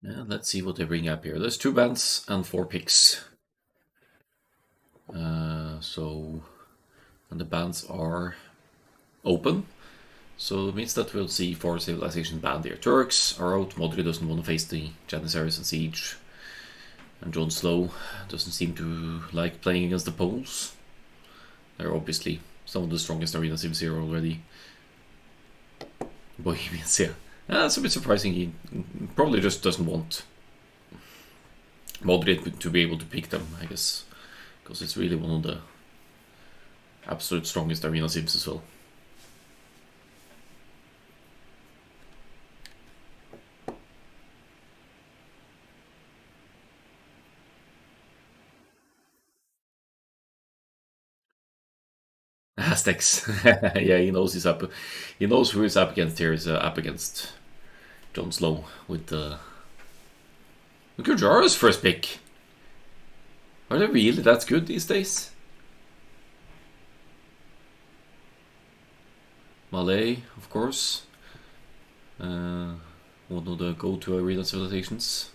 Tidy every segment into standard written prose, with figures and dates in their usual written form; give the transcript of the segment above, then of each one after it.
Yeah, let's see what they bring up here. There's 2 bans and 4 picks. And the bans are open. So it means that we'll see 4 civilizations banned here. Turks are out. Modri doesn't want to face the Janissaries and Siege. And Jonslow doesn't seem to like playing against the Poles. They're obviously some of the strongest arena sims here already. Bohemians, yeah. That's a bit surprising. He probably just doesn't want Modri to be able to pick them, I guess. Because it's really one of the absolute strongest arena sims as well. Aztecs. Yeah, he knows he's up. He knows who he's up against here. He's up against Jonslow with the Gujarat's first pick. Are they really that good these days? Malay, of course. One of the go-to arena civilizations.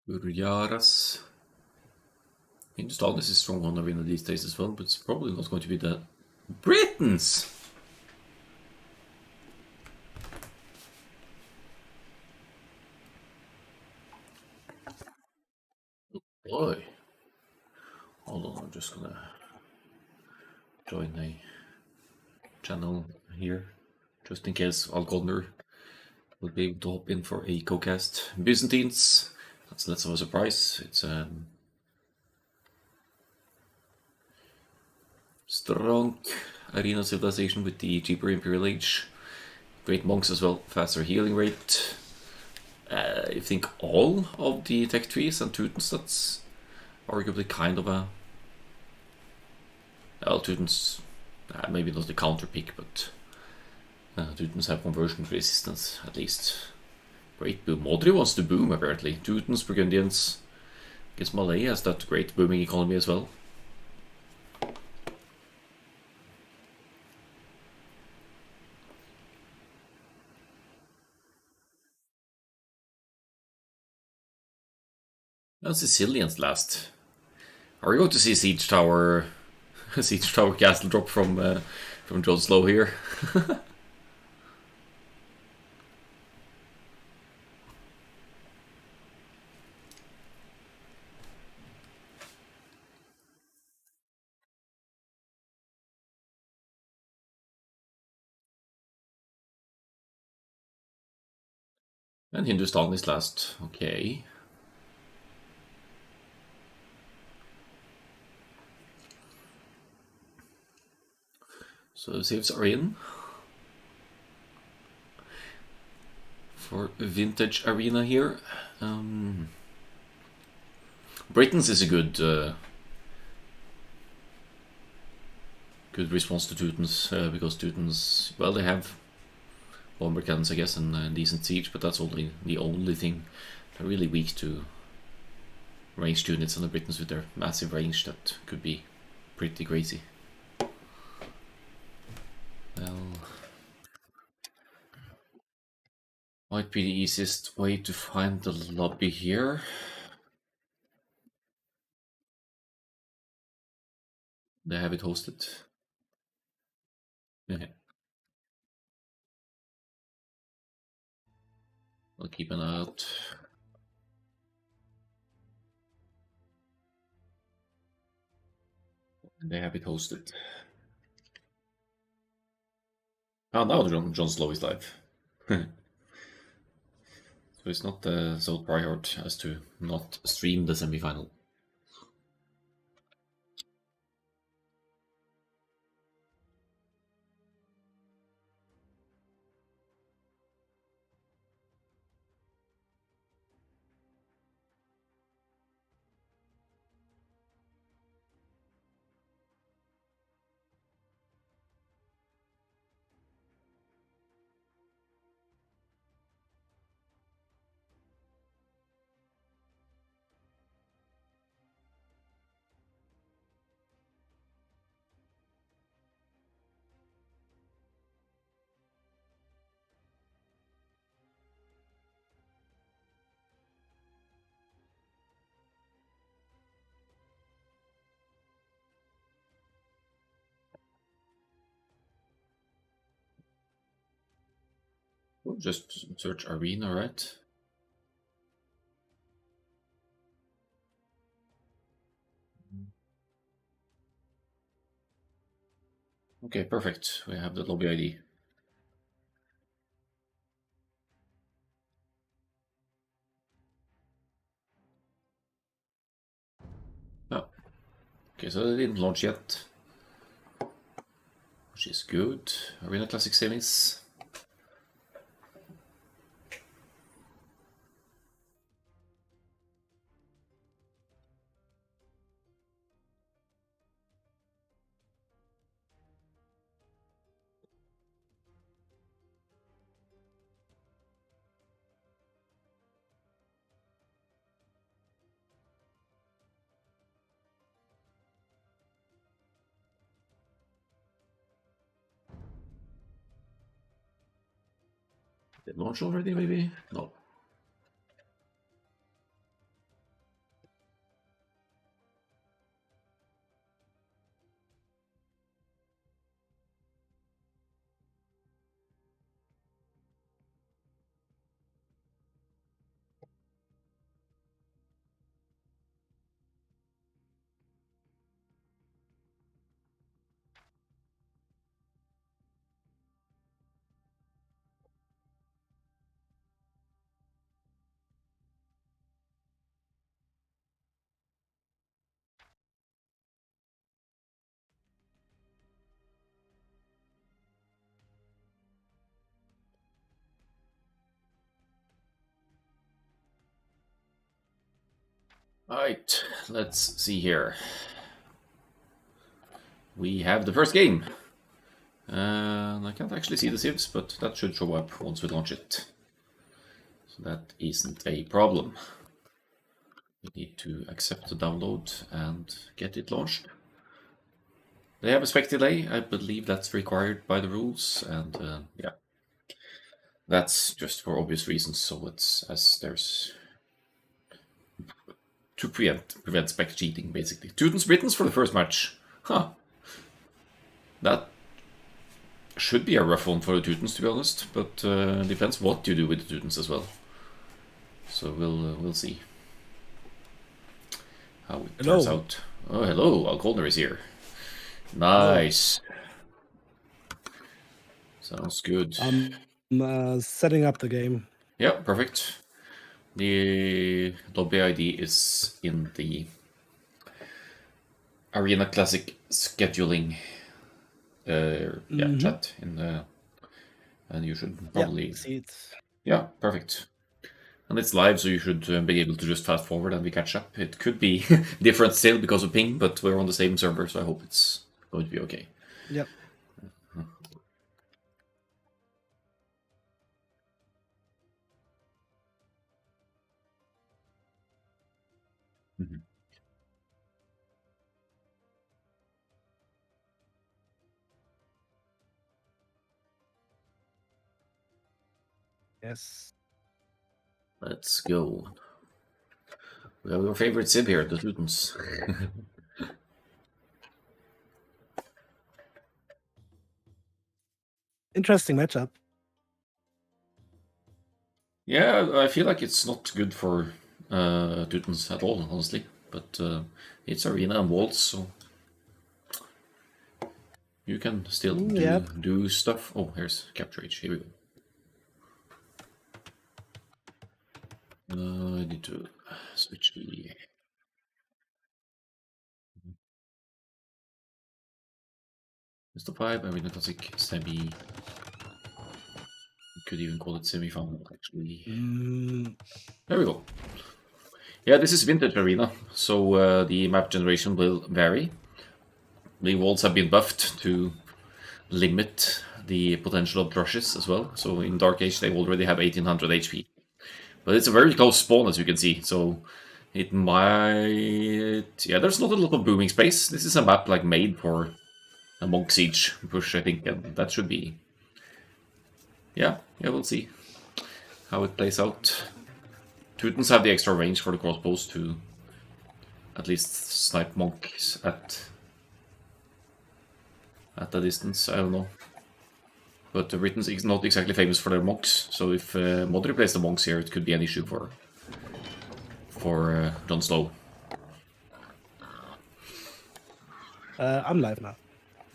Uryaras. Hindustan is a strong on arena these days as well, but it's probably not going to be the Britons. Boy. Hold on, I'm just gonna join a channel here, just in case Alconder will be able to hop in for a co-cast. Byzantines, that's less of a surprise. It's a strong arena civilization with the cheaper Imperial Age. Great monks as well, faster healing rate. I think all of the tech trees and Teutons, that's arguably kind of a... Well, Teutons, maybe not the counter pick, but Teutons have conversion resistance, at least. Great boom. Modri wants to boom, apparently. Teutons, Burgundians. I guess Malay has that great booming economy as well. And Sicilians last. Are we going to see Siege Tower castle drop from Jonslow here? And Hindustan is last. Okay. So the saves are in for vintage arena here. Britain's is a good response to Teutons, because Teutons, well, they have bomber cannons, I guess, and decent siege, but that's only the only thing. They're really weak to ranged units, and the Britons with their massive range, that could be pretty crazy. Well, might be the easiest way to find the lobby here. They have it hosted. Yeah. I'll keep an eye out. They have it hosted. Oh, now Jonslow is live. So it's not so tryhard as to not stream the semifinal. We'll just search arena, right? Okay, perfect. We have the lobby ID. Oh, okay, so they didn't launch yet, which is good. Arena Classic semis. Did it launch already, maybe? No. Alright, let's see here. We have the first game. I can't actually see the civs, but that should show up once we launch it. So that isn't a problem. We need to accept the download and get it launched. They have a spec delay. I believe that's required by the rules, and yeah, that's just for obvious reasons. So it's as there's to prevent spec cheating, basically. Teutons Britons for the first match. Huh. That should be a rough one for the Teutons, to be honest, but depends what you do with the Teutons as well. So we'll see how it turns out. Oh, hello, Alcolner is here. Nice. Sounds good. I'm setting up the game. Yeah, perfect. The lobby ID is in the Arena Classic scheduling chat in the, and you should probably see it. Yeah, perfect. And it's live, so you should be able to just fast forward and we catch up. It could be different still because of ping, but we're on the same server, so I hope it's going to be okay. Yep. Mm-hmm. Yes. Let's go. We have your favorite sim here, the Teutons. Interesting matchup. Yeah, I feel like it's not good for Teutons at all, honestly. But it's Arena and Waltz, so you can still do stuff. Oh, here's Capture H. Here we go. I need to switch the... It's the 5, Arena Classic, semi... You could even call it semi-final, actually. There we go. Yeah, this is Vintage Arena, so the map generation will vary. The walls have been buffed to limit the potential of brushes as well. So in Dark Age they already have 1800 HP. But it's a very close spawn, as you can see, so it might... Yeah, there's not a lot of booming space. This is a map like made for a Monk Siege push, I think, and that should be... Yeah, we'll see how it plays out. Teutons have the extra range for the crossbows to at least snipe monks at a distance. I don't know. But the Britons is not exactly famous for their monks, so if Modri plays the monks here, it could be an issue for Jonslow. I'm live now.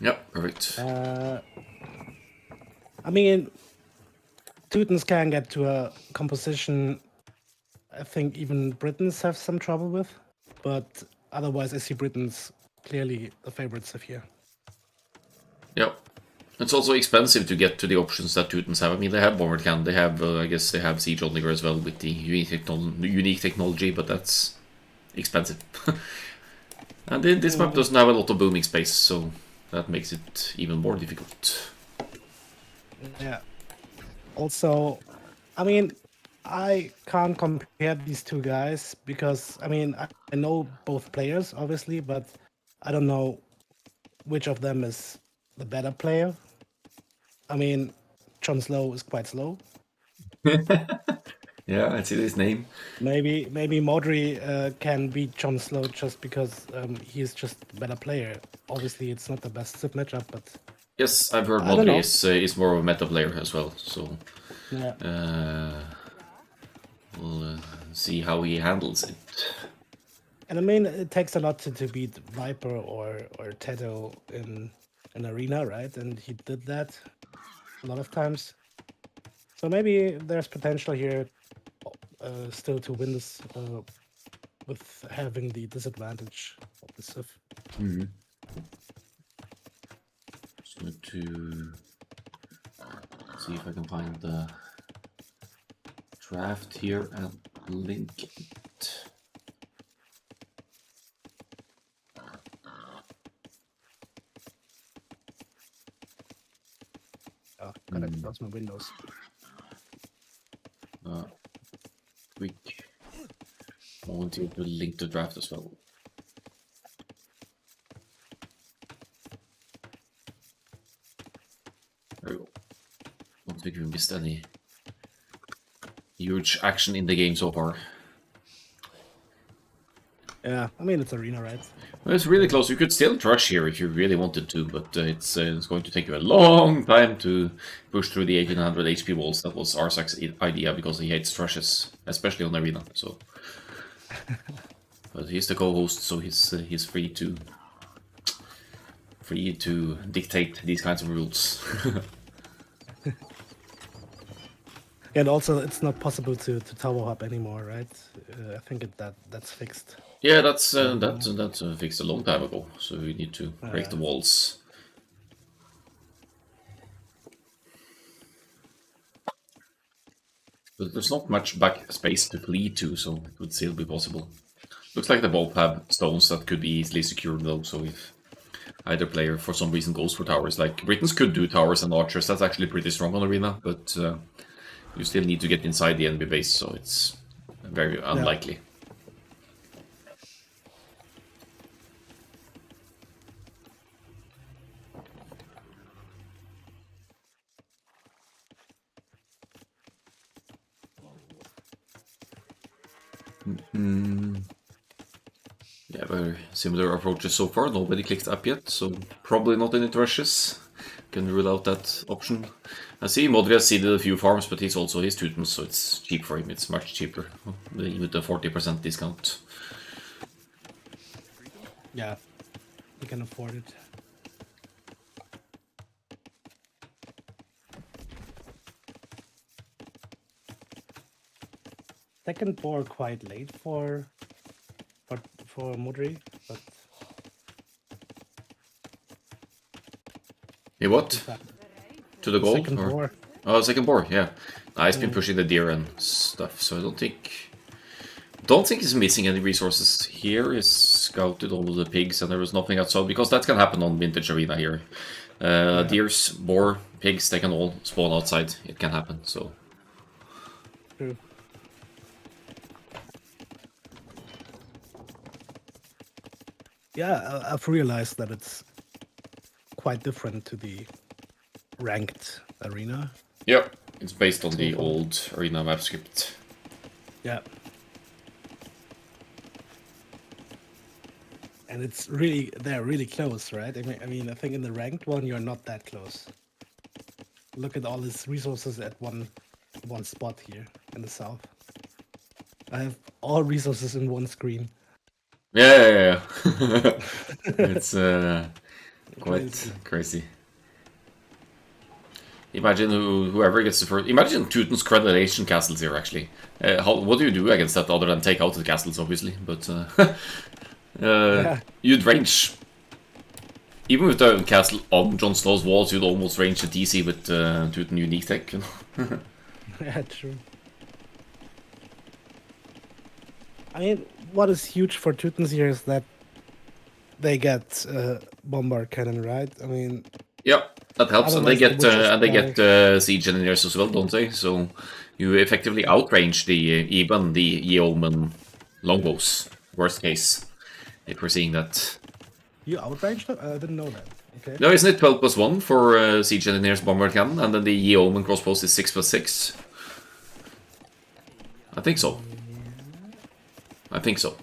Yep, perfect. I mean, Teutons can get to a composition I think even Britons have some trouble with, but otherwise I see Britons clearly the favorites of here. Yep. It's also expensive to get to the options that Teutons have. I mean, they have Bombard Cannon, they have, I guess they have Siege Onlygger as well with the unique technology, but that's expensive. And this map doesn't have a lot of booming space, so that makes it even more difficult. Yeah. Also, I mean, I can't compare these two guys because, I mean, I know both players, obviously, but I don't know which of them is the better player. I mean, Jonslow is quite slow. Yeah, I see his name. Maybe Modri can beat Jonslow just because he's just a better player. Obviously, it's not the best sit matchup, but Yes, I've heard I don't Modri know. is more of a meta player as well, so Yeah. we'll see how he handles it. And I mean, it takes a lot to beat Viper or Teto in an arena, right? And he did that a lot of times. So maybe there's potential here still to win this with having the disadvantage of the Sif. Just going to see if I can find the draft here and link it. Oh, gotta close my windows. Quick moment here to link the draft as well. There we go. Don't think we missed any huge action in the game so far. Yeah, I mean, it's arena, right? Well, it's really close. You could still rush here if you really wanted to, but it's going to take you a long time to push through the 1800 HP walls. That was Arsak's idea because he hates rushes, especially on arena. So, but he's the co-host, so he's free to dictate these kinds of rules. And also, it's not possible to tower hop anymore, right? I think that's fixed. Yeah, that's fixed a long time ago. So we need to break the walls. But there's not much back space to flee to, so it would still be possible. Looks like they both have stones that could be easily secured though, so if either player for some reason goes for towers, like Britons could do towers and archers, that's actually pretty strong on arena, but you still need to get inside the enemy base, so it's very unlikely. Yeah, very similar approaches so far. Nobody clicked up yet, so probably not any rushes. Can rule out that option. I see Modri has seeded a few farms, but he's Teutons, so it's cheap for him. It's much cheaper, even with the 40% discount. Yeah, we can afford it. Second board quite late for Modri, but Hey, what? To the goal? Second board. Oh, second board, yeah. He's been pushing the deer and stuff, so I don't think he's missing any resources here. He's scouted all of the pigs and there was nothing outside, because that can happen on Vintage Arena here. Deers, boar, pigs, they can all spawn outside. It can happen, so... True. Yeah, I've realized that it's quite different to the ranked arena. Yep, it's based on the old arena map script. Yeah. And they're really close, right? I mean, I think in the ranked one, you're not that close. Look at all his resources at one spot here in the south. I have all resources in one screen. Yeah. It's quite Crazy. crazy. Imagine whoever gets the first. Imagine Teuton's Credulation castles here, actually. What do you do against that other than take out the castles, obviously? But Yeah. you'd range. Even with the castle on Jonslow's walls, you'd almost range a DC with Teuton unique tech. You know? Yeah, true. I mean, what is huge for Teutons here is that they get bombard cannon, right? I mean, Yeah, that helps, and they otherwise get siege engineers as well, don't they? So you effectively outrange even the yeoman longbows. Worst case, if we're seeing that. You outraged them? I didn't know that. Okay. No, isn't it 12+1 for siege engineers bombard cannon, and then the yeoman crossbows is 6+6? I think so. I think so.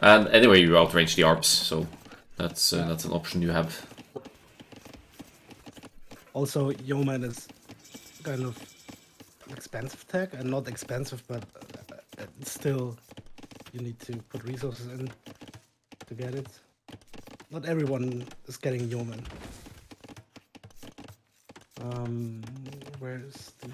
And anyway, you outrange the ARPs, so that's an option you have. Also, Yeoman is kind of expensive tech, and not expensive, but still, you need to put resources in to get it. Not everyone is getting Yeoman. Where's the...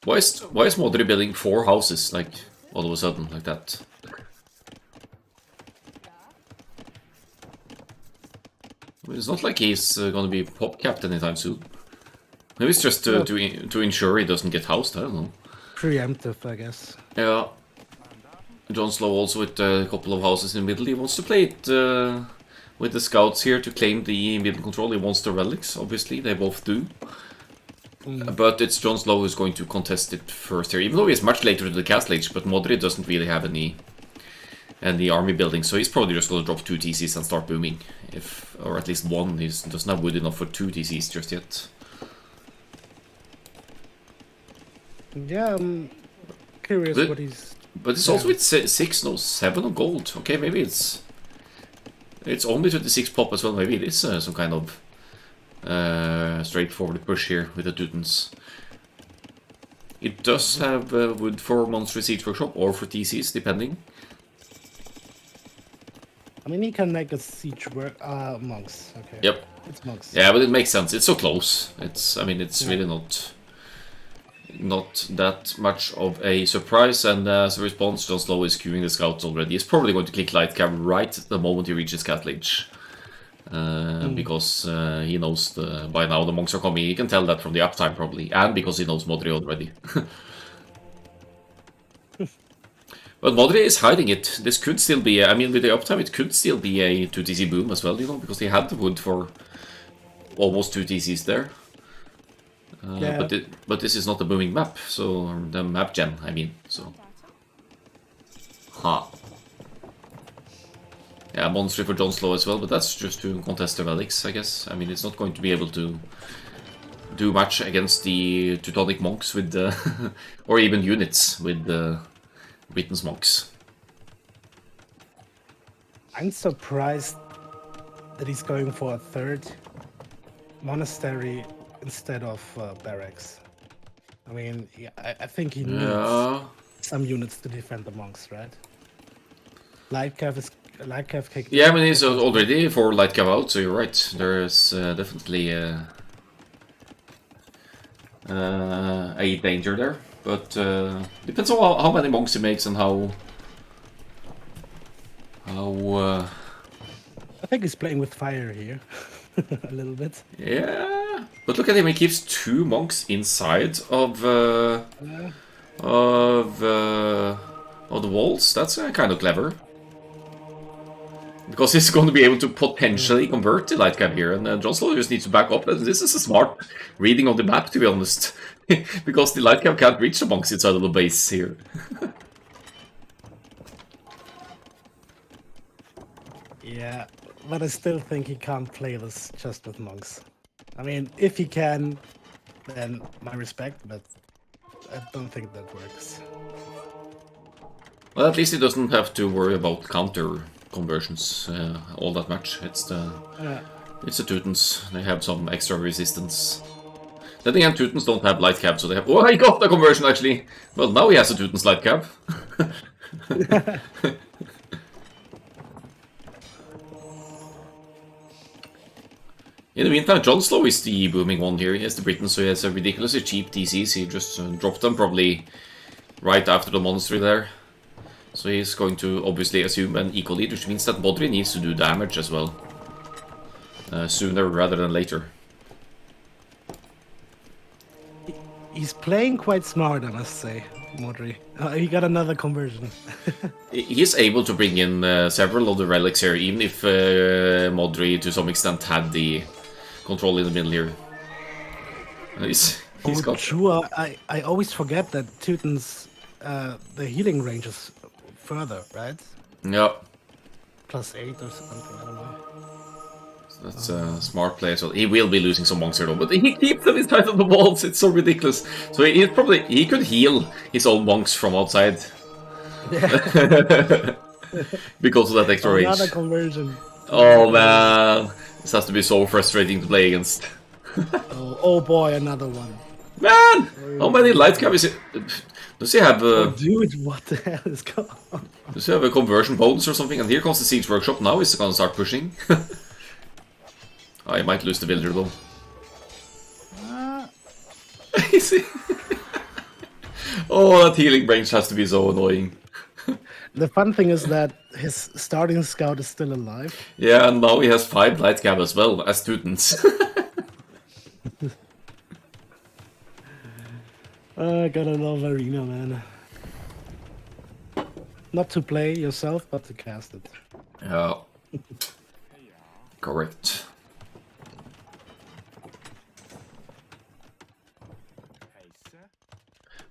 Why is Modri building 4 houses, like, all of a sudden, like that? I mean, it's not like he's gonna be pop capped anytime soon. Maybe it's just to ensure he doesn't get housed, I don't know. Preemptive, I guess. Yeah. Jonslow also with a couple of houses in the middle. He wants to play it with the scouts here to claim the middle control. He wants the relics, obviously, they both do. But it's Jonslow who's going to contest it first here, even though he's much later to the castle age, but Modri doesn't really have any army building, so he's probably just going to drop 2 TCs and start booming. Or at least one. He doesn't have wood enough for 2 TCs just yet. Yeah, I'm curious what he's... But it's also with 6, no, 7 of gold. Okay, maybe it's only 26 pop as well. Maybe it is some kind of straightforward push here with the Teutons. It does have wood for Monster Siege Workshop or for TCs, depending. I mean, he can make a siege work. Monks. Okay. Yep. It's monks. Yeah, but it makes sense. It's so close. I mean, it's really not that much of a surprise. And as a response, Jonslow is queuing the scouts already. He's probably going to click light cab right the moment he reaches Castle Age. Because he knows by now the monks are coming. He can tell that from the uptime probably, and because he knows Modri already. But Modri is hiding it. This could still be, I mean, with the uptime, it could still be a 2 TC boom as well, you know, because he had the wood for almost 2 TCs there. Yeah. But this is not a booming map, so the map gen, I mean, so. Ha. Yeah, Monster for Jonslow as well, but that's just to contest the relics, I guess. I mean, it's not going to be able to do much against the Teutonic monks with or even units with Britain's monks. I'm surprised that he's going for a 3rd monastery instead of barracks. I mean, I think he needs some units to defend the monks, right? Light cav kicked. Yeah, I mean, he's already for light cav out, so you're right. There is definitely a danger there, but depends on how many monks he makes and how. I think he's playing with fire here, a little bit. Yeah, but look at him. He keeps 2 monks inside of the walls. That's kind of clever. Because he's going to be able to potentially convert the light cab here, and Jonslow just needs to back up. And this is a smart reading of the map, to be honest. Because the light cab can't reach the monks inside of the base here. Yeah, but I still think he can't play this just with monks. I mean, if he can, then my respect, but I don't think that works. Well, at least he doesn't have to worry about counter conversions all that much. It's the Teutons. They have some extra resistance. Then again, Teutons don't have light cap, so they have... Oh, I got the conversion, actually! Well, now he has a Teuton's light cap. In the meantime, Jonslow is the booming one here. He has the Britain, so he has a ridiculously cheap DCs. He just dropped them probably right after the monastery there. So he's going to obviously assume an eco lead, which means that Modri needs to do damage as well. Sooner rather than later. He's playing quite smart, I must say, Modri. He got another conversion. He's able to bring in several of the relics here, even if Modri to some extent had the control in the middle here. He's got... True, I always forget that Teuton's the healing range is further, right? Yeah. +8 or something, I don't know. That's a smart play as well. He will be losing some monks here though, but he keeps them inside of the walls. It's so ridiculous. So he could heal his own monks from outside. Yeah. Because of that extra range. Another conversion. Oh man, this has to be so frustrating to play against. Oh boy, another one. Man, how many light cap is it? Does he have dude, what the hell is going on? Does he have a conversion bonus or something? And here comes the Siege Workshop. Now he's gonna start pushing. I might lose the villager though. Oh, that healing range has to be so annoying. The fun thing is that his starting scout is still alive. Yeah, and now he has 5 light cap as well as Teutons. Gotta love Arena, man. Not to play yourself, but to cast it. Yeah. Correct.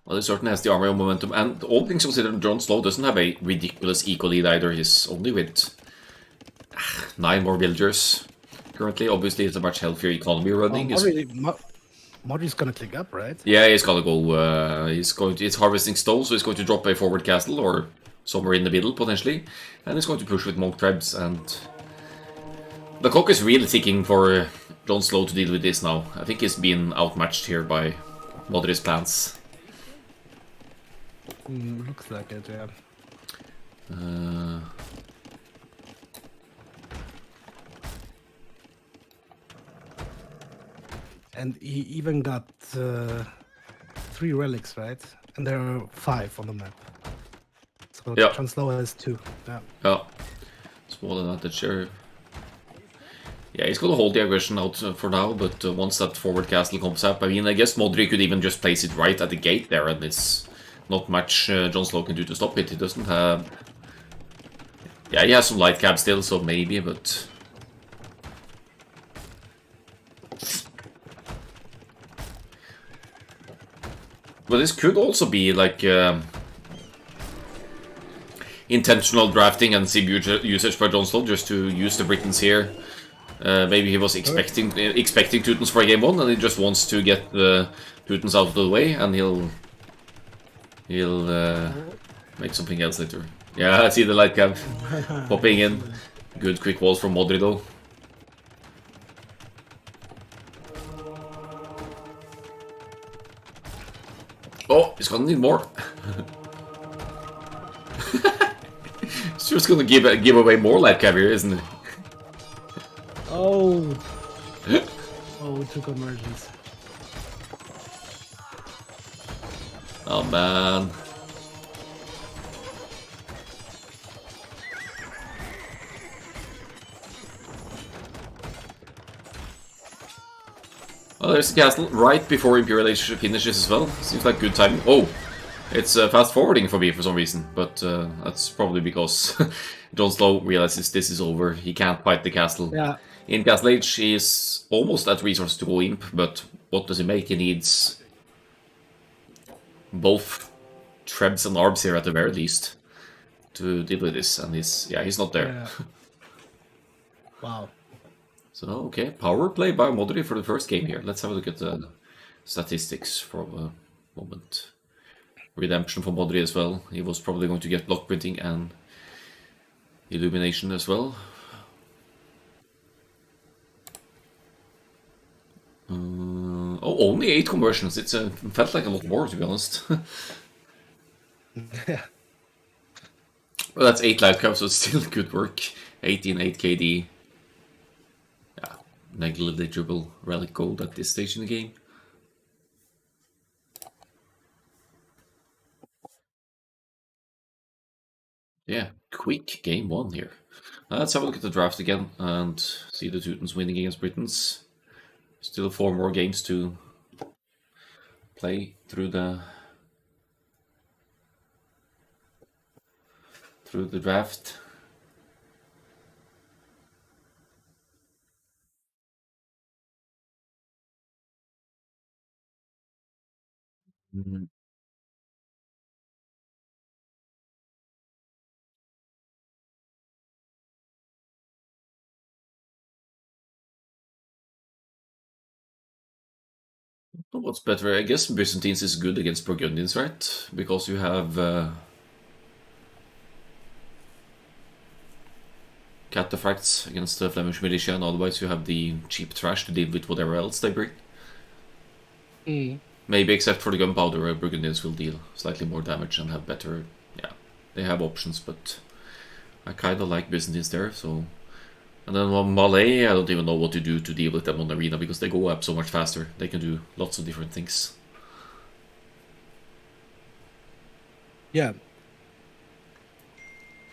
Well, he certainly has the army of momentum, and all things considered, Jonslow doesn't have a ridiculous eco lead either. He's only with 9 more villagers currently. Obviously, it's a much healthier economy running. Modri's gonna click up, right? Yeah, he's gonna go. He's harvesting stones, so he's going to drop a forward castle or somewhere in the middle potentially, and he's going to push with monk trebs. And the clock is really ticking for Jonslow to deal with this now. I think he's been outmatched here by Modri's plans. Looks like it, yeah. And he even got 3 relics, right? And there are 5 on the map. So yeah. Jonslow has 2. Yeah. Yeah. Small advantage here. Yeah, he's gonna hold the aggression out for now, but once that forward castle comes up, I mean, I guess Modri could even just place it right at the gate there, and it's not much Jonslow can do to stop it. He doesn't have... Yeah, he has some light cap still, so maybe, but... But this could also be like intentional drafting and SIB usage by Jonslow just to use the Britons here. Maybe he was expecting Teutons for game 1, and he just wants to get the Teutons out of the way, and he'll make something else later. Yeah, I see the light cap popping in. Good quick walls from Modri though. Oh, he's gonna need more. He's just gonna give away more light cap here, isn't it? Oh. Oh, 2 conversions. Oh man. Well, there's the castle right before Imperial Age finishes as well. Seems like good timing. Oh, it's fast forwarding for me for some reason, but that's probably because Jonslow realizes this is over. He can't fight the castle. Yeah. In Castle Age, he's almost at resources to go Imp, but what does he make? He needs both Trebs and Arbs here at the very least to deal with this, and he's not there. Yeah. Wow. So, okay, power play by Modri for the first game here. Let's have a look at the statistics for a moment. Redemption for Modri as well. He was probably going to get block printing and illumination as well. Oh, only 8 conversions. It felt like a lot more, to be honest. Yeah. Well, that's 8 live caps, so it's still good work. 18, 8 KD. Yeah, negligible relic gold at this stage in the game. Yeah, quick game 1 here. Let's have a look at the draft again and see the Teutons winning against Britons. Still 4 more games to play through the draft. What's better? I guess Byzantines is good against Burgundians, right? Because you have cataphracts against the Flemish militia, and otherwise you have the cheap trash to deal with whatever else they bring. Maybe except for the gunpowder, where Burgundians will deal slightly more damage and have better. Yeah, they have options, but I kind of like Byzantines there. So, and then on Malay, I don't even know what to do to deal with them on arena because they go up so much faster. They can do lots of different things. Yeah.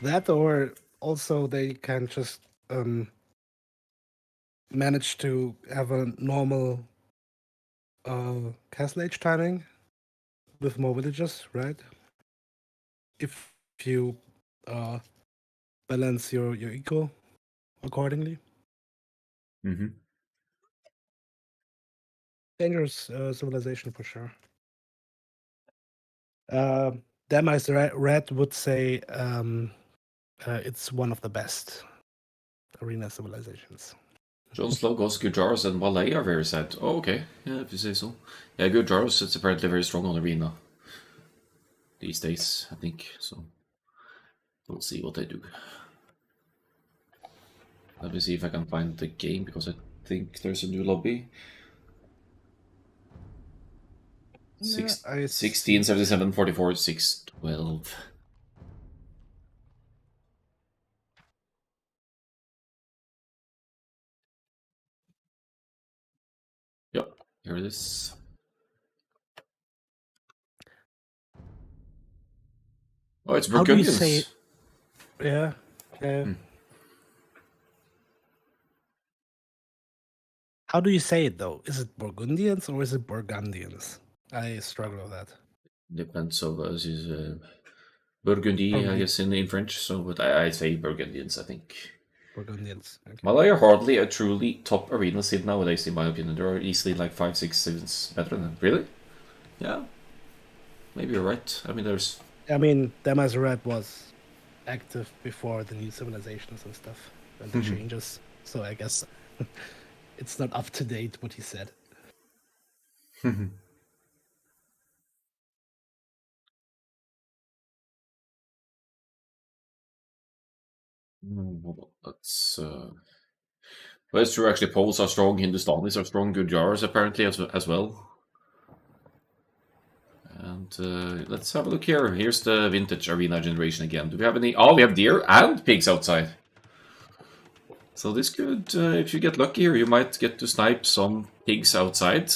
That, or also they can just manage to have a normal castle age timing with more villages, right? If you balance your eco accordingly. Mm-hmm. Dangerous civilization for sure. Demise Red would say it's one of the best arena civilizations. Jonslow goes Gujars and Malay are very sad. Oh, okay. Yeah, if you say so. Yeah, Gujars, it's apparently very strong on arena these days, I think. So, we'll see what they do. Let me see if I can find the game, because I think there's a new lobby. Yeah, 16, 77, 44, 6, 12. Yep, here it is. Oh, it's How do you say? Burgundians. Yeah, yeah. How do you say it though? Is it Burgundians or is it Burgundians? I struggle with that. Depends on this is Burgundy, I Probably guess, in French. So, but I say Burgundians, I think. Burgundians. Okay. Malay are hardly a truly top arena seed nowadays, in my opinion. There are easily like 5, 6 seeds better than them. Really? Yeah. Maybe you're right. I mean, there's. I mean, Damazoret was active before the new civilizations and stuff and the changes. So I guess it's not up to date what he said. Mm-hmm. Well, it's true. Actually, Poles are strong. Hindustanis are strong. Gujars apparently as well. And let's have a look here. Here's the vintage arena generation again. Do we have any? Oh, we have deer and pigs outside. So this could, if you get lucky here, you might get to snipe some pigs outside.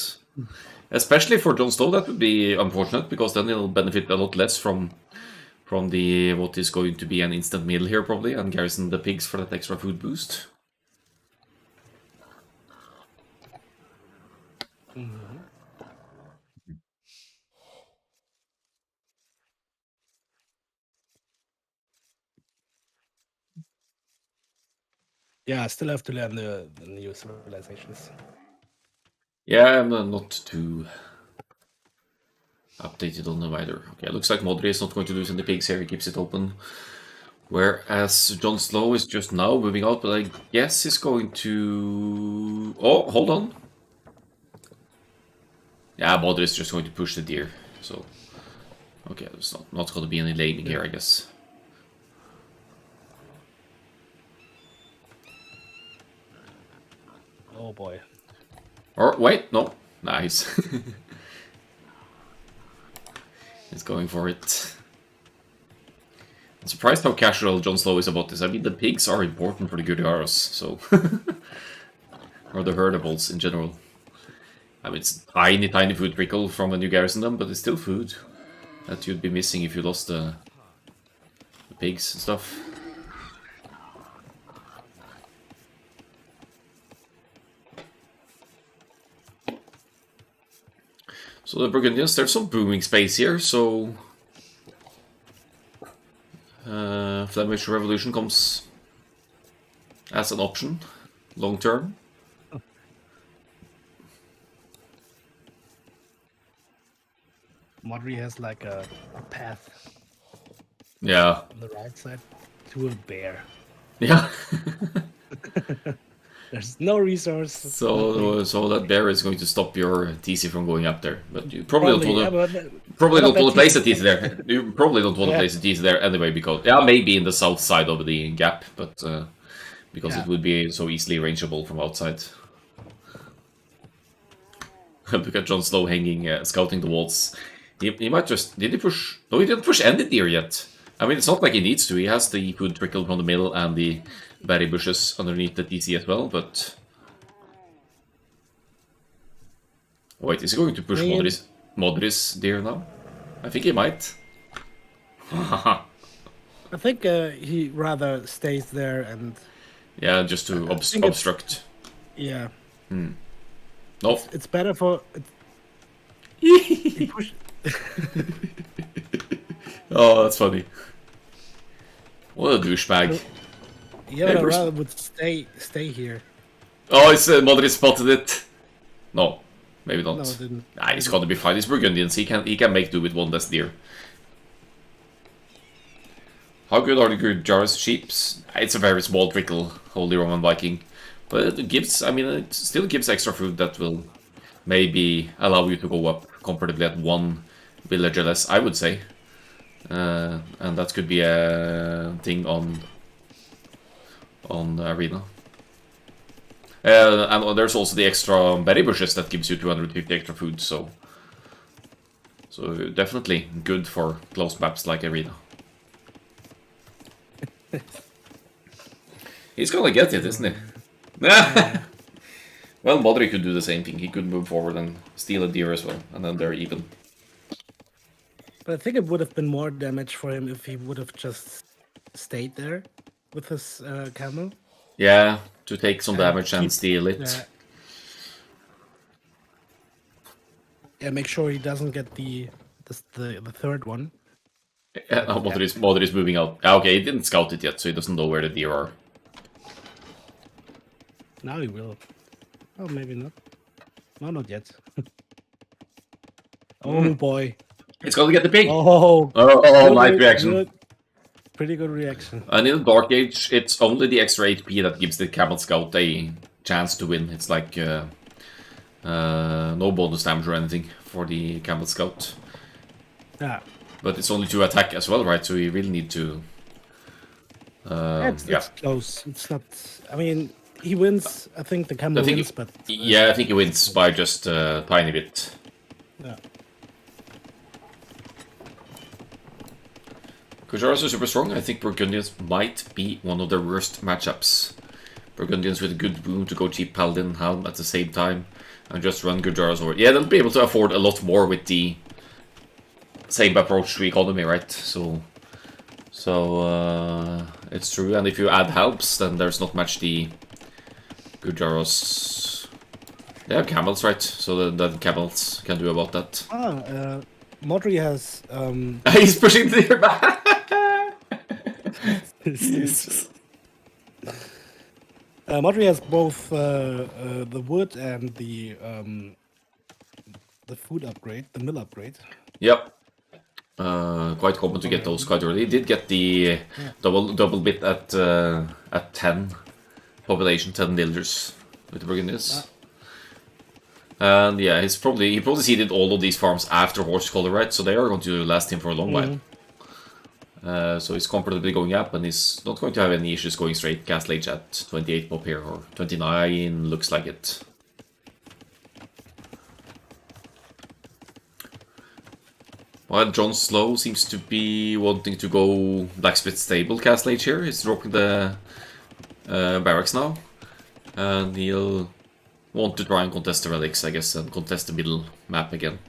Especially for Jonslow, that would be unfortunate, because then he'll benefit a lot less from the what is going to be an instant meal here probably, and garrison the pigs for that extra food boost. Mm-hmm. Yeah, I still have to learn the new civilizations. Yeah, I'm not too updated on them either. Okay, looks like Modri is not going to lose any pigs here. He keeps it open. Whereas Jonslow is just now moving out, but I guess he's going to... Oh, hold on. Yeah, Modri is just going to push the deer. So, okay, there's not going to be any laming here, I guess. Oh boy. Or, wait, no. Nice. He's going for it. I'm surprised how casual Jonslow is about this. I mean, the pigs are important for the Gudjaras, so... or the herdables in general. I mean, it's tiny, tiny food trickle from when you garrison them, but it's still food that you'd be missing if you lost the pigs and stuff. So the Burgundians, there's some booming space here, so... Flemish Revolution comes as an option, long term. Modri has like a path Yeah. on the right side to a bear. Yeah. There's no resource. So that bear is going to stop your TC from going up there, but you probably don't want to. Yeah, Probably don't want to place a TC there. You probably don't want to place a TC there anyway, because maybe in the south side of the gap, but because it would be so easily rangeable from outside. Look at Jonslow hanging, scouting the walls. He might just... Did he push... No, he didn't push any deer yet. I mean, it's not like he needs to. He has the food trickle from the middle and the berry bushes underneath the TC as well, but... Wait, is he going to push Modri's deer now? I think he might. I think he rather stays there and... Yeah, just to obstruct. Yeah. No. It's better for... Oh, that's funny. What a douchebag. Yeah, but I rather would stay here. Oh, it's Modri spotted it. No, maybe not. No, it didn't. Nah, he's gonna be fine. He's Burgundians. He can make do with one less deer. How good are the Gudjaras sheeps? It's a very small trickle, Holy Roman Viking, but it gives. I mean, it still gives extra food that will maybe allow you to go up comfortably at one villager less, I would say. And that could be a thing on Arena. And there's also the extra berry bushes that gives you 250 extra food, so definitely good for close maps like Arena. He's gonna get it, isn't he? Yeah. Well, Modri could do the same thing. He could move forward and steal a deer as well, and then they're even. But I think it would have been more damage for him if he would have just stayed there with his camel. Yeah, to take some damage and steal it. Yeah, make sure he doesn't get the third one. Yeah, Modri's moving out. Okay, he didn't scout it yet, so he doesn't know where the deer are. Now he will. Oh, maybe not. No, not yet. Oh boy. It's gonna get the pig! Oh, nice reaction. Good. Pretty good reaction. And in the Dark Age, it's only the extra HP that gives the Camel Scout a chance to win. It's like no bonus damage or anything for the Camel Scout. Yeah. But it's only to attack as well, right? So you really need to... It's close. It's not... I mean, he wins. I think the camel wins, but... Yeah, I think he wins by just a tiny bit. Yeah. Gudjaras are super strong. I think Burgundians might be one of their worst matchups. Burgundians with a good boom to go cheap Paladin Helm at the same time and just run Gudjaras over. Yeah, they'll be able to afford a lot more with the same approach to economy, right? So it's true. And if you add helps, then there's not much the Gudjaras. They have camels, right? So the camels can do about that. Modri has... He's pushing the deer back! Modri has both the wood and the food upgrade, the mill upgrade. Yep. Quite common to get those quite early. He did get the double bit at 10 population, 10 villagers with the Burgundians. And yeah, he probably seeded all of these farms after Horse Color, right? So they are going to last him for a long while. So he's comfortably going up, and he's not going to have any issues going straight Castle Age at 28 pop here, or 29, looks like it. While Jonslow seems to be wanting to go Blacksmith Stable Castle Age here. He's dropping the barracks now. And he'll want to try and contest the relics, I guess, and contest the middle map again.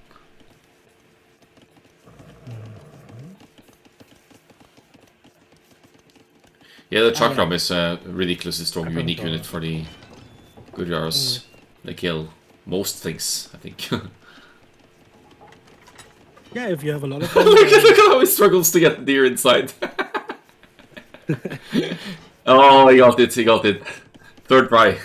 Yeah, the Chakram is a ridiculously strong, unique unit for the Gurjaras. They kill most things, I think. Yeah, if you have a lot of them. Look at how he struggles to get the deer inside. Oh, he got it. Third try.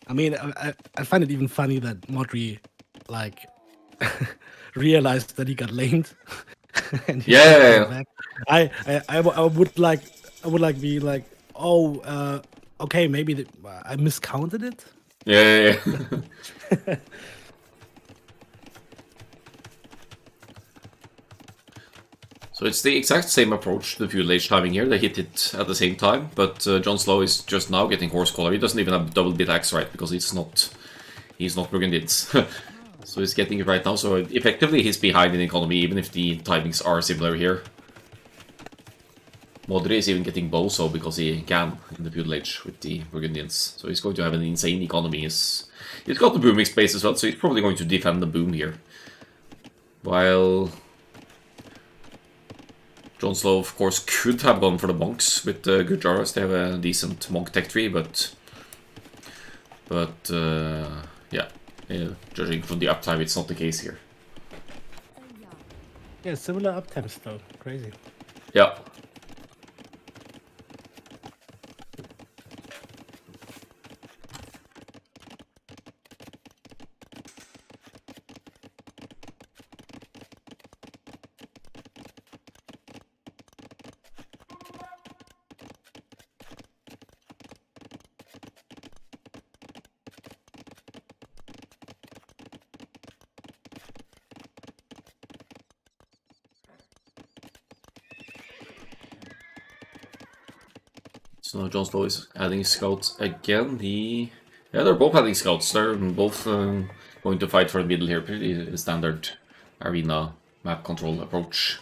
I mean, I find it even funny that Modri, like, realized that he got lamed. And he came back. I would like be like, oh, okay, maybe I miscounted it. Yeah. So it's the exact same approach to the feudal age timing here. They hit it at the same time, but Jonslow is just now getting horse collar. He doesn't even have double bit axe, right? Because he's not Burgundians. So he's getting it right now. So effectively he's behind in economy, even if the timings are similar here. Modri is even getting Bo5 because he can in the feudal age with the Burgundians. So he's going to have an insane economy. He's got the booming space as well, so he's probably going to defend the boom here. While Jonslow, of course, could have gone for the monks with the Gurjaras. They have a decent monk tech tree, but yeah, judging from the uptime, it's not the case here. Yeah, similar uptimes though. Crazy. Yeah. So now Jonslow is adding scouts again. Yeah, they're both adding scouts. They're both going to fight for the middle here. Pretty standard arena map control approach.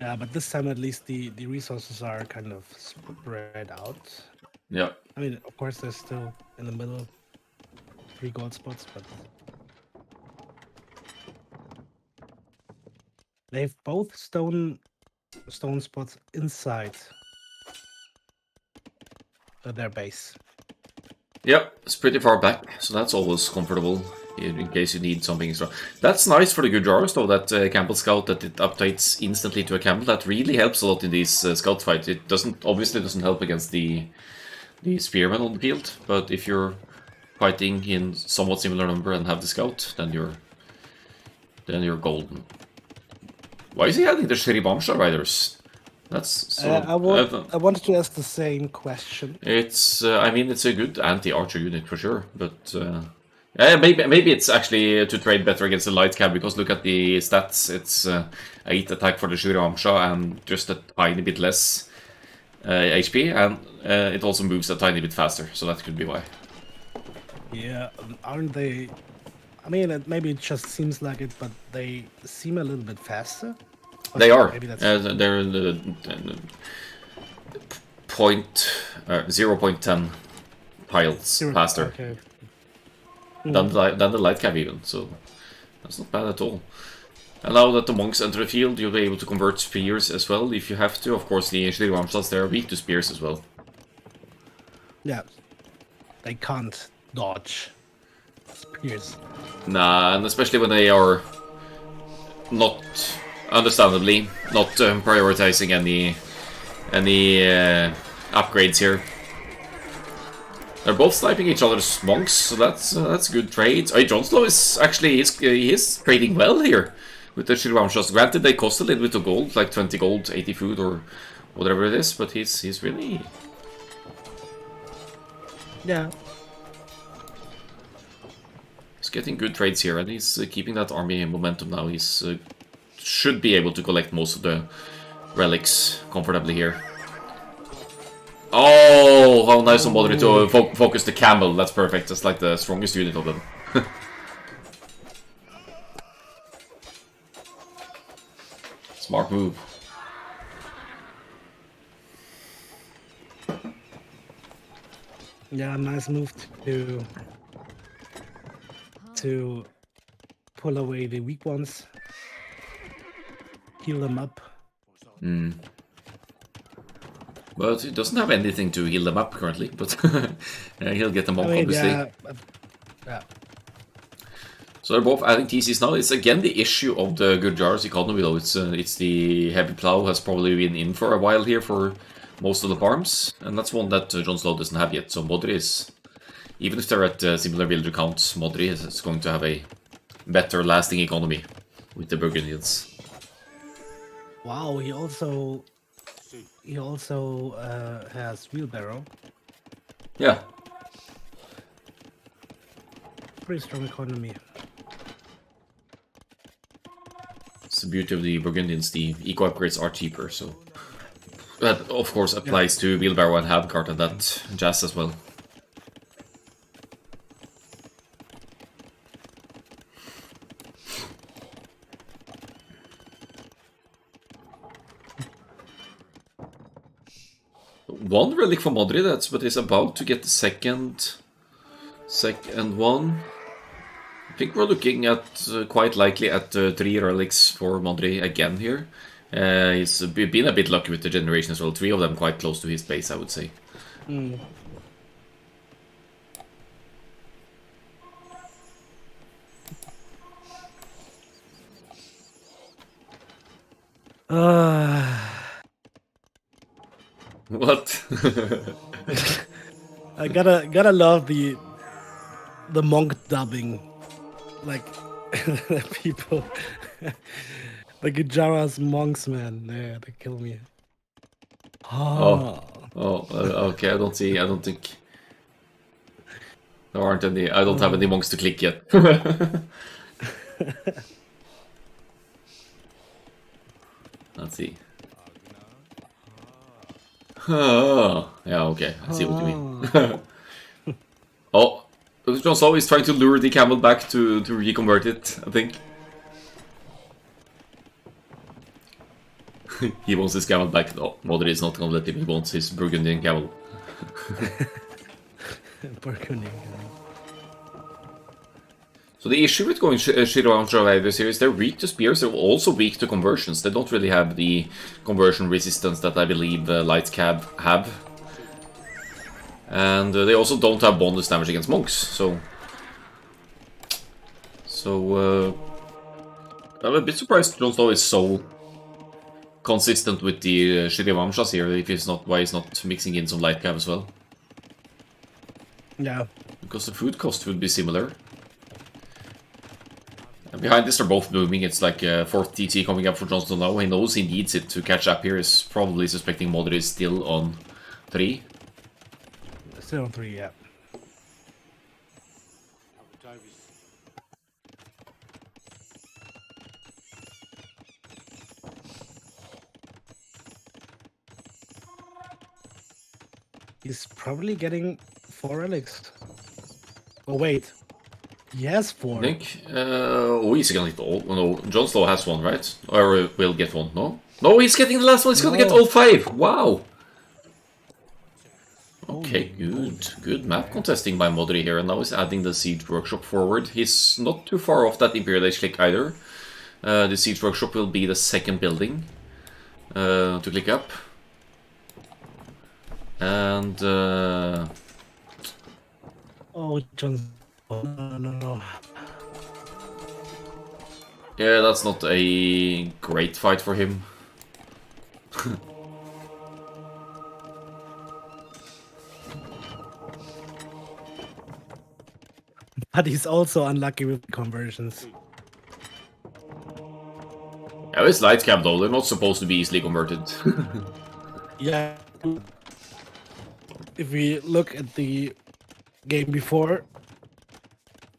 Yeah, but this time at least the resources are kind of spread out. Yeah. I mean, of course, they're still in the middle, 3 gold spots, but they have both stone spots inside their base. Yep, it's pretty far back, so that's always comfortable in case you need something extra. That's nice for the Gurjaras, though, that Campbell Scout, that it updates instantly to a Campbell. That really helps a lot in these scout fights. It obviously doesn't help against the spearmen on the field, but if you're fighting in somewhat similar number and have the scout, then you're golden. Why is he adding the Shribamsha riders? That's so. I wanted to ask the same question. It's I mean, it's a good anti-archer unit for sure, but maybe it's actually to trade better against the light cab, because look at the stats. It's 8 attack for the Shuramsha and just a tiny bit less HP, and it also moves a tiny bit faster, so that could be why. Yeah, aren't they? I mean, maybe it just seems like it, but they seem a little bit faster. They are. Maybe that's... They're in the 0.10 piles faster than the light cab even, so that's not bad at all. And now that the monks enter the field, you'll be able to convert spears as well if you have to. Of course, the Shriramshas, they are weak to spears as well. Yeah, they can't dodge spears. Nah, and especially when they are not, understandably, not prioritizing any upgrades here. They're both sniping each other's monks, so that's good trades. Oh, Jonslow is actually he is trading well here with the Shirvamshas. Granted, they cost a little bit of gold, like 20 gold, 80 food, or whatever it is, but he's really... Yeah. He's getting good trades here, and he's keeping that army momentum now. He's should be able to collect most of the relics comfortably here. Oh, how nice of Modri to focus the camel. That's perfect. That's like the strongest unit of them. Smart move. Yeah, nice move to pull away the weak ones. Heal them up. But he doesn't have anything to heal them up currently, but yeah, he'll get them off, obviously. Yeah. So they're both adding TCs now. It's again the issue of the Gurjar's economy, though. It's the heavy plow has probably been in for a while here for most of the farms, and that's one that Jonslow doesn't have yet. So Modri is, even if they're at similar villager counts, Modri is going to have a better lasting economy with the Burgundians. Wow, he also has wheelbarrow. Yeah. Pretty strong economy. It's the beauty of the Burgundians. The eco upgrades are cheaper, so that of course applies to wheelbarrow and handcart and that jazz as well. One relic for Modri, but he's about to get the second one. I think we're looking at quite likely at 3 relics for Modri again here. He's been a bit lucky with the generation as well. 3 of them quite close to his base, I would say. What? I gotta love the monk dubbing, like people, the Gujaras monks, man. They kill me. Okay. I don't think there aren't any. I don't have any monks to click yet. Let's see. Oh, yeah, okay. I see what you mean. Oh, Jonslow is trying to lure the camel back to reconvert it, I think. He wants his camel back. No, Modri is not gonna let him. He wants his Burgundian camel. Burgundian. So the issue with going Shiravansha this here is they're weak to spears, they're also weak to conversions. They don't really have the conversion resistance that I believe Light Cab have. And they also don't have bonus damage against monks, so I'm a bit surprised Jonslow is so consistent with the Shiravansha's here, if he's not, why he's not mixing in some Light Cab as well. Yeah. Because the food cost would be similar. And behind this, they're both moving. It's like 4th TT coming up for Jonslow now. He knows he needs it to catch up here. He's probably suspecting Modri is still on 3. Still on 3, yeah. He's probably getting 4 relics. Oh, wait. He has 4. I think. He's gonna get all. No, Jonslow has 1, right? Or will get 1, no? No, he's getting the last one. He's gonna get all 5. Wow. Okay, good. Good map contesting by Modri here. And now he's adding the Siege Workshop forward. He's not too far off that Imperial Age click either. The Siege Workshop will be the second building to click up. And... Oh, John. Oh, no. yeah, that's not a great fight for him. But he's also unlucky with conversions. Yeah, it's light cab though, they're not supposed to be easily converted. Yeah. If we look at the game before,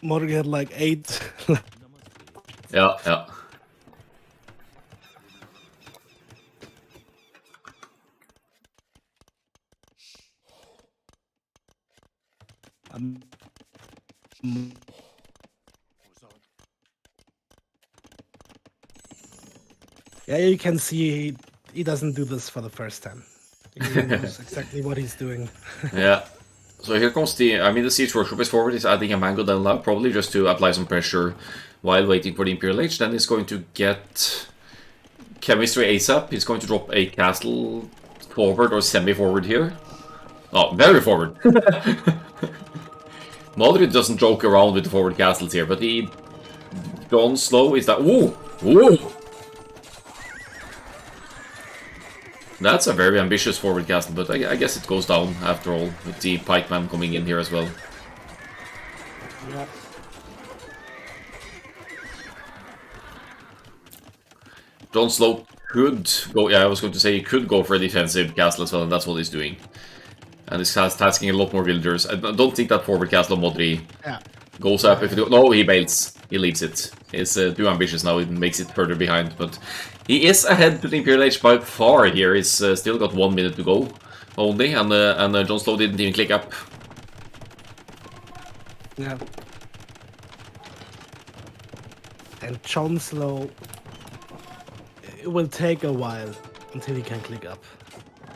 Modri had like 8. Yeah, yeah. um, yeah, you can see he doesn't do this for the first time. He knows exactly what he's doing. Yeah. So here comes the Siege Workshop is forward, he's adding a Mango down low, probably just to apply some pressure while waiting for the Imperial Age. Then he's going to get Chemistry ASAP, he's going to drop a Castle forward or semi-forward here. Oh, very forward. Modri doesn't joke around with the forward castles here, but he... Jonslow is that... Ooh! Ooh! That's a very ambitious forward castle, but I guess it goes down after all, with the pikeman coming in here as well. Yeah. Jonslow could go... Yeah, I was going to say he could go for a defensive castle as well, and that's what he's doing. And he's tasking a lot more villagers. I don't think that forward castle of Modri Yeah. goes up. If it no, he bails. He leaves it. He's too ambitious now. It makes it further behind. But he is ahead to the Imperial Age by far here. He's still got 1 minute to go only. And Jonslow didn't even click up. Yeah. And Jonslow, it will take a while until he can click up.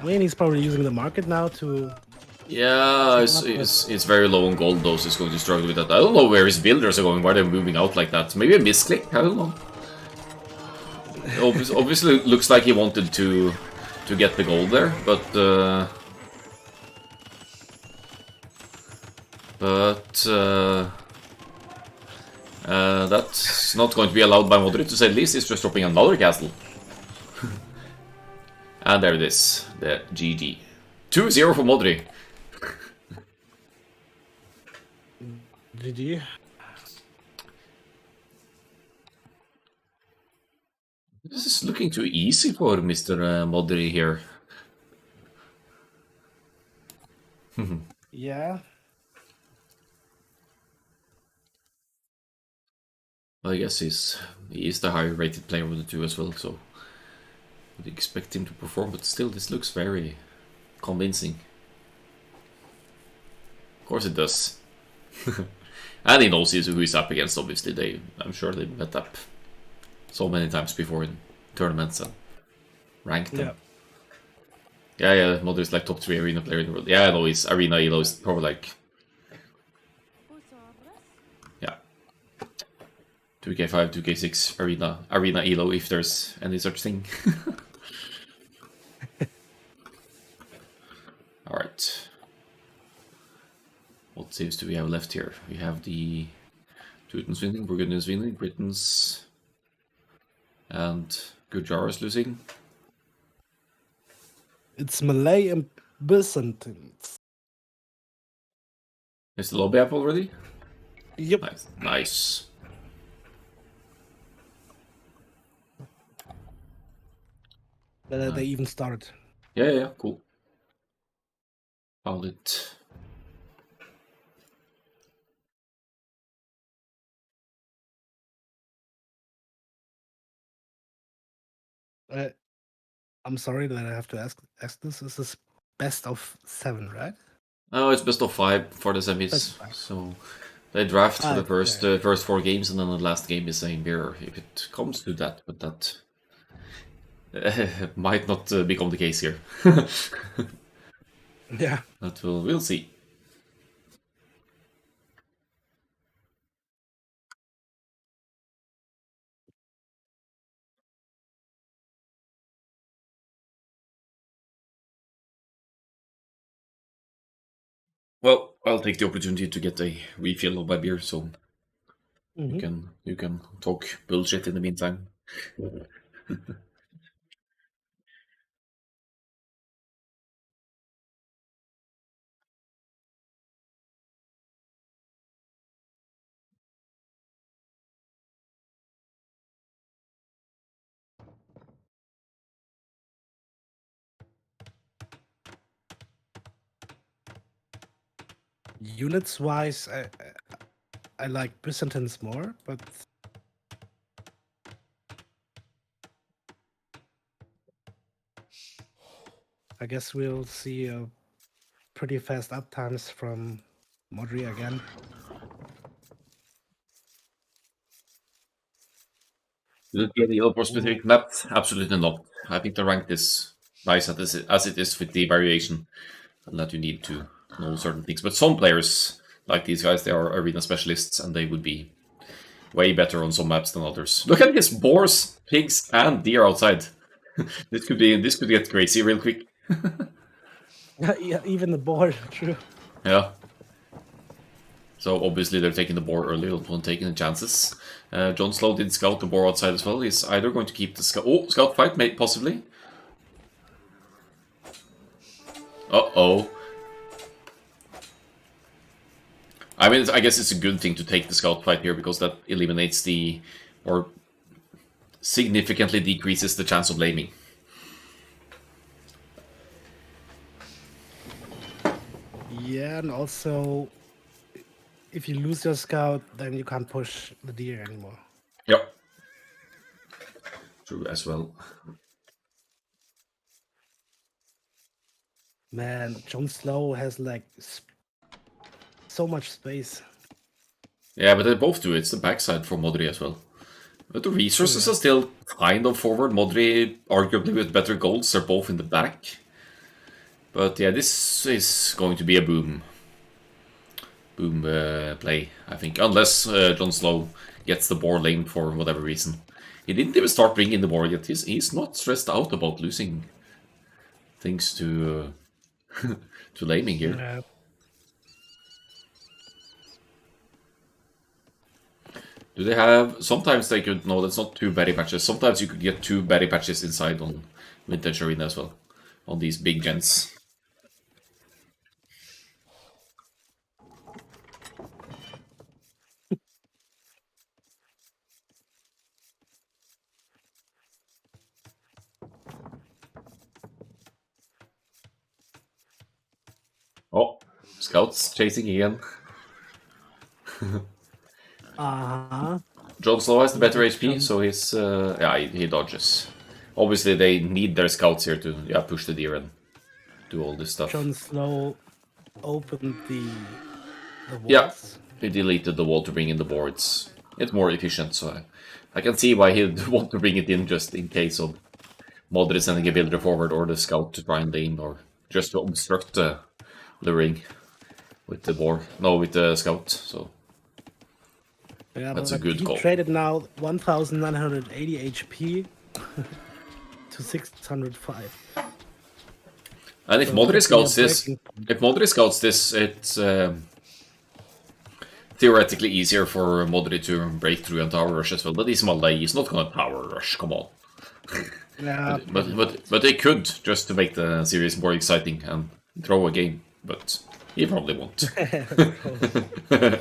I mean, he's probably using the market now to... Yeah, it's very low on gold though, so he's going to struggle with that. I don't know where his builders are going, why they're moving out like that. Maybe a misclick? I don't know. Obviously, it looks like he wanted to get the gold there, but that's not going to be allowed by Modri, to say the least. He's just dropping another castle. And there it is, the GG. 2-0 for Modri. GG. This is looking too easy for Mr. Modri here. Yeah. I guess he is the higher rated player of the two as well, so would expect him to perform, but still this looks very convincing. Of course it does. And he knows who he's up against, obviously. I'm sure they've met up so many times before in tournaments and ranked them. Yeah, Modri's like top 3 arena player in the world. Yeah, I know he's arena elo is probably like... Yeah. 2k5, 2k6 arena elo, if there's any such thing. Alright. What saves do we have left here? We have the Teutons winning, Burgundians winning, Britons and Gujaras losing. It's Malay and Byzantines. Is the lobby up already? Yep. Nice. Nice. They even started. Yeah, cool. Found it. I'm sorry that I have to ask this. This is best of 7, right? Oh, it's best of 5 for the semis. So they draft for the first 4 games, and then the last game is a mirror. If it comes to that, but that might not become the case here. Yeah. But we'll see. Well, I'll take the opportunity to get a refill of my beer, so you can talk bullshit in the meantime. units wise, I like Byzantines more, but I guess we'll see a pretty fast uptimes from Modri again. Will it be any more specific map? Absolutely not. I think the rank is nice as it is with the variation, and that you need to know certain things. But some players, like these guys, they are arena specialists, and they would be way better on some maps than others. Look at this: boars, pigs, and deer outside. This could get crazy real quick. Yeah, even the board, true. Yeah. So obviously they're taking the boar early, not taking the chances. Jonslow did scout the boar outside as well. He's either going to keep the scout. Oh, scout fight, possibly. Uh-oh. I mean, I guess it's a good thing to take the scout fight here because that eliminates or significantly decreases the chance of laming. Yeah, and also if you lose your scout, then you can't push the deer anymore. Yep. True as well. Man, Jonslow has like so much space. Yeah, but they both do. It's the backside for Modri as well. But the resources Yeah. are still kind of forward. Modri, arguably with better goals, they're both in the back. But yeah, this is going to be a boom play, I think. Unless Jonslow gets the board lane for whatever reason. He didn't even start bringing the board yet. He's not stressed out about losing things to to laming here. Yeah. Do they have... Sometimes they could... No, that's not two berry patches. Sometimes you could get two berry patches inside on Vintage Arena as well. On these big gens. Oh, scouts chasing again. Uh-huh. Jonslow has the better Look at HP, so he's... yeah, he dodges. Obviously, they need their scouts here to push the deer and do all this stuff. Jonslow opened the Yeah, walls. he deleted the wall to bring in the boards. It's more efficient, so I can see why he'd want to bring it in just in case of Modri sending a builder forward or the scout to try and lane or just to obstruct the ring with the boar. No, with the scout, so Yeah, that's a but good he call. traded now 1,980 HP to 605. And if So Modri could be a scouts this, breaking point. it's theoretically easier for Modri to break through and tower rush as well. But he's Malay, he's not gonna tower rush, come on. Yeah, probably But they could, just to make the series more exciting and throw a game. But he probably won't. not.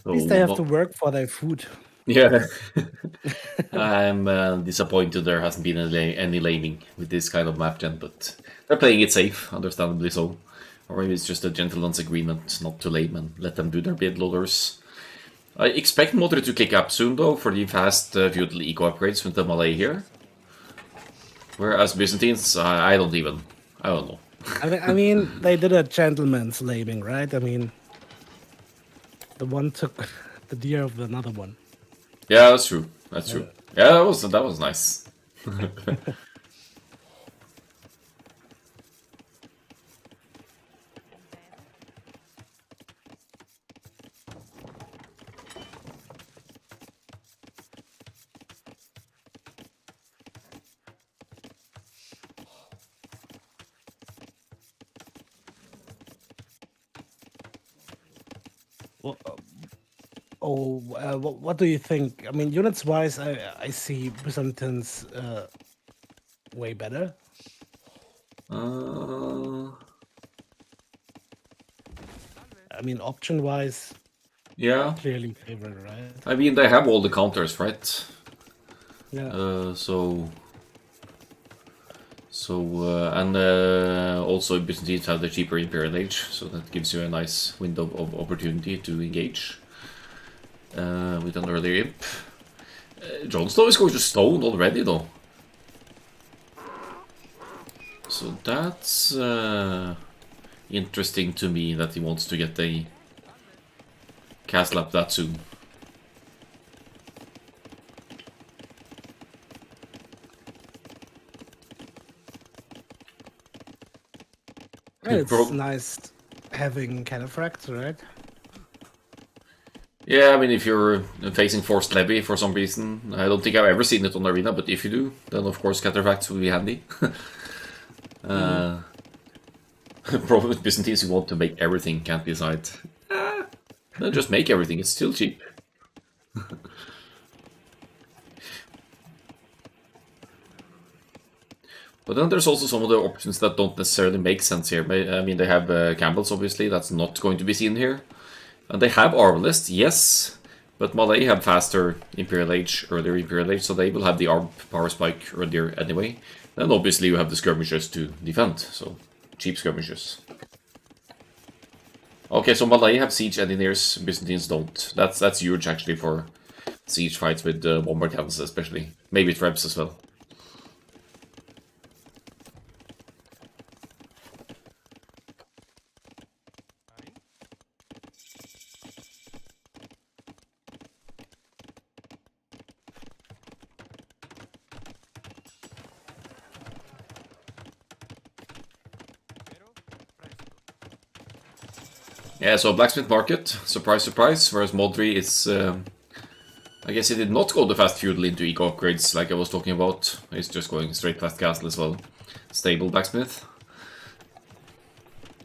Probably. At least they have to work for their food. Yeah. I'm disappointed there hasn't been any laming with this kind of map gen, but they're playing it safe, understandably so. Or maybe it's just a gentleman's agreement not to lame and let them do their bid loaders. I expect Modri to kick up soon though for the fast feudal eco upgrades with the Malay here. Whereas Byzantines, I don't know. I mean, they did a gentleman's laming, right? I mean, the one took the deer of another one. Yeah, that's true. That's true. Yeah, that was nice. What do you think? I mean, units wise, I see Byzantines way better. I mean, option wise, Yeah. clearly favored, right? I mean, they have all the counters, right? Yeah. And also Byzantines have the cheaper Imperial Age, so that gives you a nice window of opportunity to engage with an earlier imp. Jonslow is going to stone already, though. So that's interesting to me that he wants to get a castle up that soon. It's nice having Cataphract, right? Yeah, I mean, if you're facing Forced Levy for some reason, I don't think I've ever seen it on Arena, but if you do, then of course Cataracts will be handy. Problem with Byzantines, you want to make everything, can't decide. Then just make everything, it's still cheap. But then there's also some of the options that don't necessarily make sense here. I mean, they have Campbell's, obviously, that's not going to be seen here. And they have Arbalest, yes, but Malay have faster Imperial Age, earlier Imperial Age, so they will have the Arb power spike earlier anyway. Then obviously you have the skirmishers to defend, so cheap skirmishers. Okay, so Malay have siege engineers, Byzantines don't. That's huge actually for siege fights with bomber cannons especially. Maybe Trebs as well. Yeah, so Blacksmith Market, surprise, surprise, whereas Modri is... I guess he did not go the fast feudal into eco upgrades like I was talking about. He's just going straight fast castle as well. Stable Blacksmith.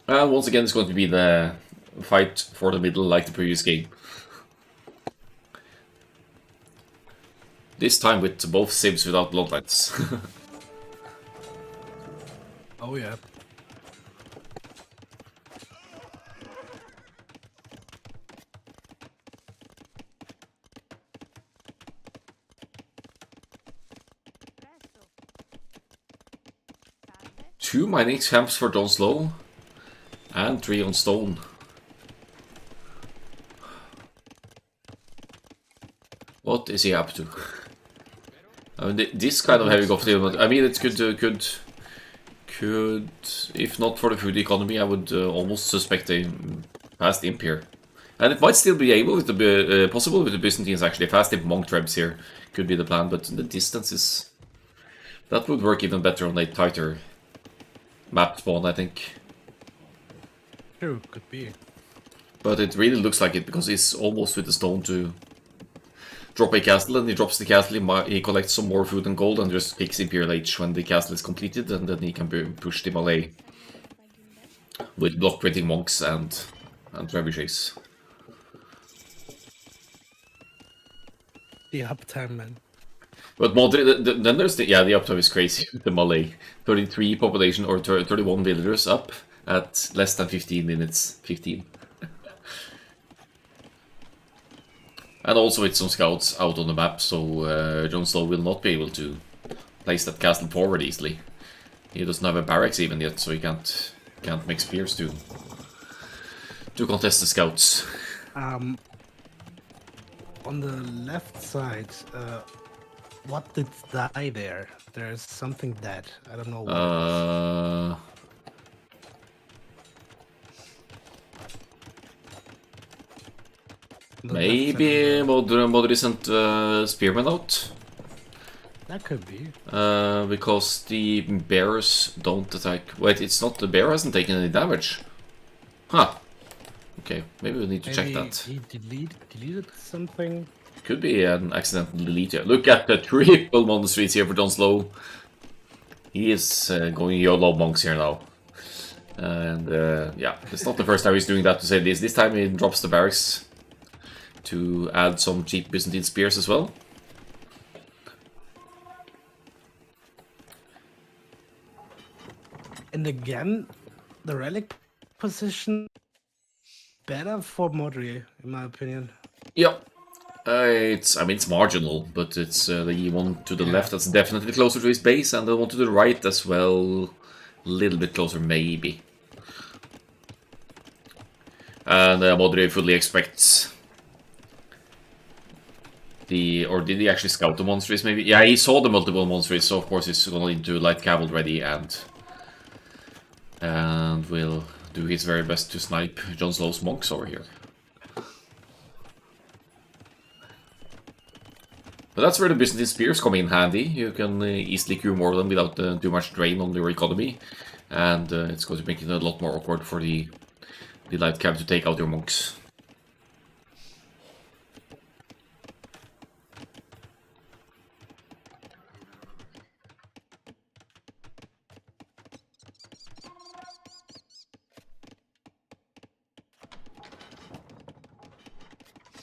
And once again, it's going to be the fight for the middle like the previous game. This time with both civs without bloodlines. Oh yeah. Two mining camps for Jonslow. And 3 on stone. What is he up to? I mean, this kind of heavy goth, I mean, it could, if not for the food economy, I would almost suspect a fast imp here. And it might still be able to be possible with the Byzantines actually. Fast imp monk trebs here could be the plan, but the distance is... That would work even better on a tighter map spawn, I think. True, could be. But it really looks like it, because he's almost with the stone to drop a castle, and he drops the castle, he collects some more food and gold, and just picks Imperial Age when the castle is completed, and then he can push the Malay with block printing monks and trebuchets. The uptime, man. But Modri, then there's the uptime is crazy with the Malay. 33 population or 31 villagers up at less than 15 minutes. 15. And also it's some scouts out on the map, so Jonslow will not be able to place that castle forward easily. He doesn't have a barracks even yet, so he can't make spears to contest the scouts. On the left side, what did die there? There's something dead. I don't know what maybe Modri sent spearmen out. That could be. Because the bears don't attack. Wait, it's not the bear hasn't taken any damage. Huh. Okay, maybe we need to check that. He deleted something. Could be an accidental delete. Yeah. Look at the triple monasteries here for Jonslow. He is going YOLO monks here now. And yeah, it's not the first time he's doing that, to say this. This time he drops the barracks to add some cheap Byzantine spears as well. And again, the relic position better for Modri, in my opinion. Yep. It's marginal, but it's the one to the left that's definitely closer to his base, and the one to the right as well, a little bit closer maybe. And Modri fully expects or did he actually scout the monsters maybe? Yeah, he saw the multiple monsters, so of course he's going into light cavalry and will do his very best to snipe Jonslow's monks over here. But that's where the Byzantine spears come in handy. You can easily queue more of them without too much drain on your economy. And it's going to make it a lot more awkward for the light cav to take out your monks.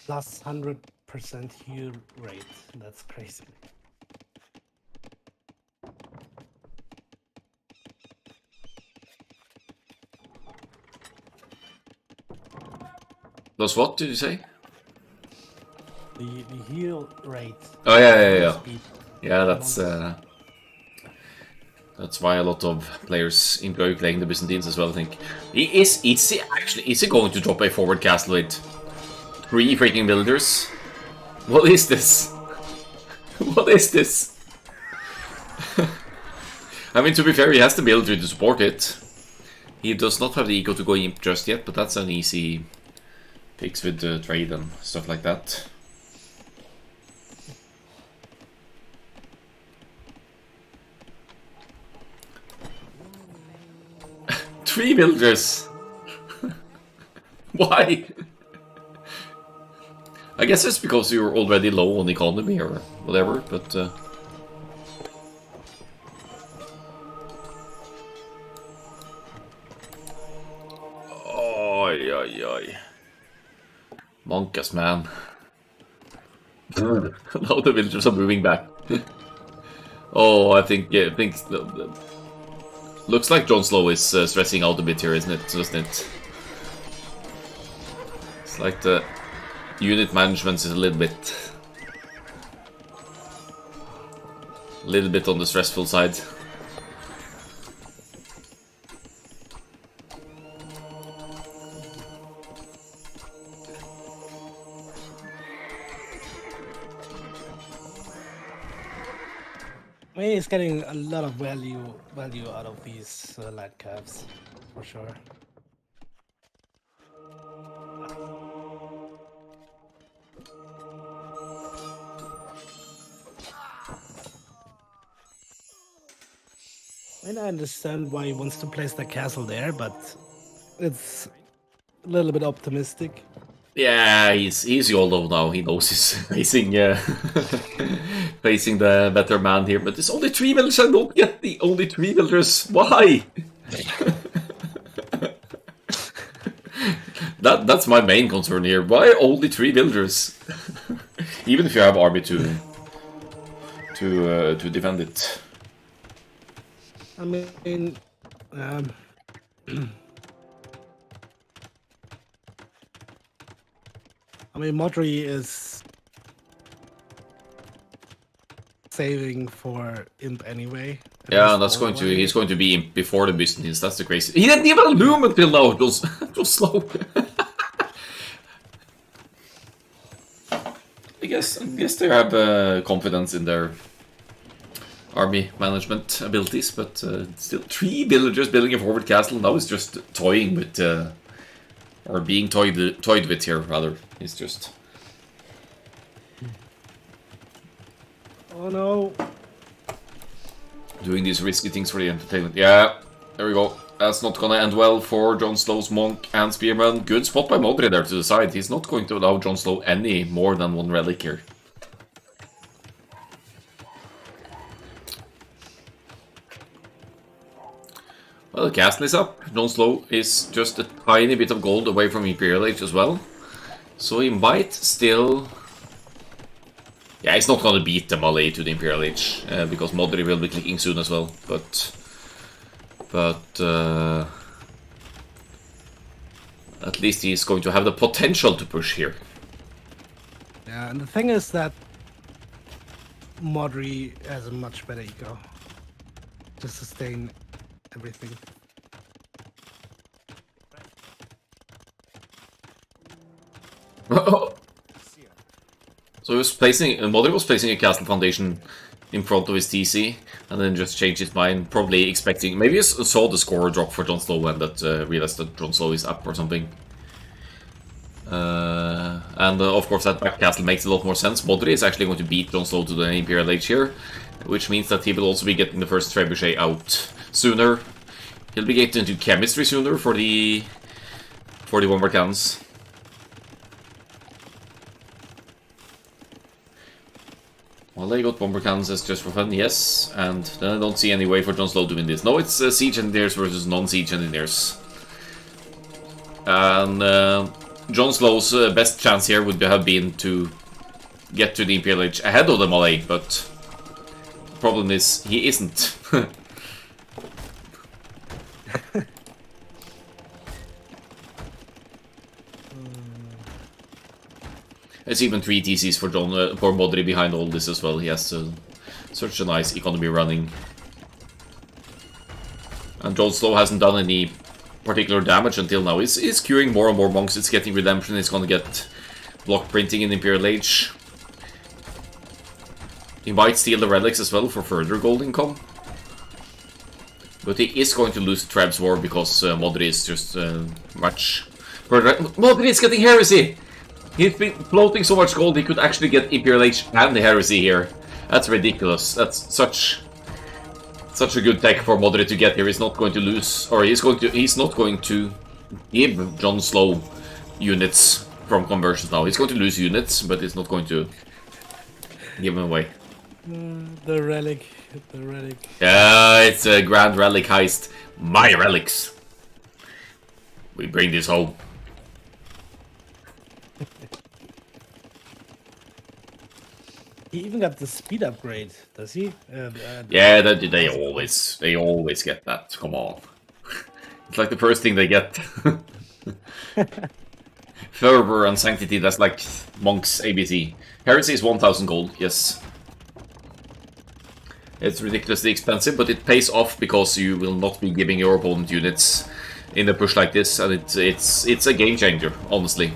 Plus 100% heal rate. That's crazy. Plus what did you say? The heal rate. Oh yeah. Yeah, that's why a lot of players enjoy playing the Byzantines as well, I think. Is he going to drop a forward castle with 3 freaking villagers? What is this? What is this? I mean, to be fair, he has the military to support it. He does not have the eco to go imp just yet, but that's an easy fix with trade and stuff like that. Three villagers! Why? I guess it's because you're already low on economy or whatever, but... Oi. Monkas, man. Now the villagers are moving back. Oh, I think looks like Jonslow is stressing out a bit here, isn't it? Doesn't it? It's like the unit management is a little bit on the stressful side. I mean, he's getting a lot of value out of these light calves, for sure. I mean, I understand why he wants to place the castle there, but it's a little bit optimistic. Yeah, he's YOLO now. He knows he's facing facing the better man here, but it's only 3 villagers. I don't get the only 3 villagers. Why? That's my main concern here. Why only 3 villagers? Even if you have army to defend it. I mean, Modri is saving for imp anyway. Yeah, that's he's going to be imp before the Byzantines. That's the crazy. He didn't even loom until now. It was slow. I guess they have confidence in their army management abilities, but still 3 villagers building a forward castle now is just toying with, or being toyed with here rather. It's just. Oh no! Doing these risky things for the entertainment. Yeah, there we go. That's not gonna end well for Jonslow's monk and spearman. Good spot by Modri there to the side. He's not going to allow Jonslow any more than 1 relic here. Well, the castle is up. Jonslow is just a tiny bit of gold away from Imperial Age as well. So he might still... Yeah, he's not gonna beat the Malay to the Imperial Age, because Modri will be clicking soon as well, but at least he's going to have the potential to push here. Yeah, and the thing is that Modri has a much better eco to sustain everything. So he was placing, Modri was placing a castle foundation in front of his TC, and then just changed his mind, probably expecting, maybe he saw the score drop for Jonslow and that realized that Jonslow is up or something. And of course that back castle makes a lot more sense. Modri is actually going to beat Jonslow to the Imperial Age here, which means that he will also be getting the first trebuchet out sooner. He'll be getting into chemistry sooner for the bomber cannons. Well, they got bomber cannons as just for fun, yes, and then I don't see any way for Jonslow to win this. No, it's siege engineers versus non-siege engineers. And Jonslow's best chance here would have been to get to the Imperial Age ahead of the Malay, but the problem is he isn't. There's even 3 TCs for Modri behind all this as well. He has such a nice economy running. And Jonslow hasn't done any particular damage until now. He's queuing more and more monks, it's getting redemption, it's gonna get block printing in Imperial Age. He might steal the relics as well for further gold income. But he is going to lose the Trebs War because Modri is just much further. Modri is getting heresy! He's been floating so much gold he could actually get Imperial Age and the heresy here. That's ridiculous. That's such a good tech for Modri to get here. He's not going to lose, or he's not going to give Jonslow units from conversions now. He's going to lose units, but he's not going to give them away. The relic. Yeah, it's a grand relic heist. My relics. We bring this home. He even got the speed upgrade, does he? Yeah, they always get that. Come on, it's like the first thing they get. Fervor and Sanctity, that's like Monk's ABC. Heresy is 1000 gold, yes. It's ridiculously expensive, but it pays off because you will not be giving your opponent units in a push like this, and it's a game changer, honestly.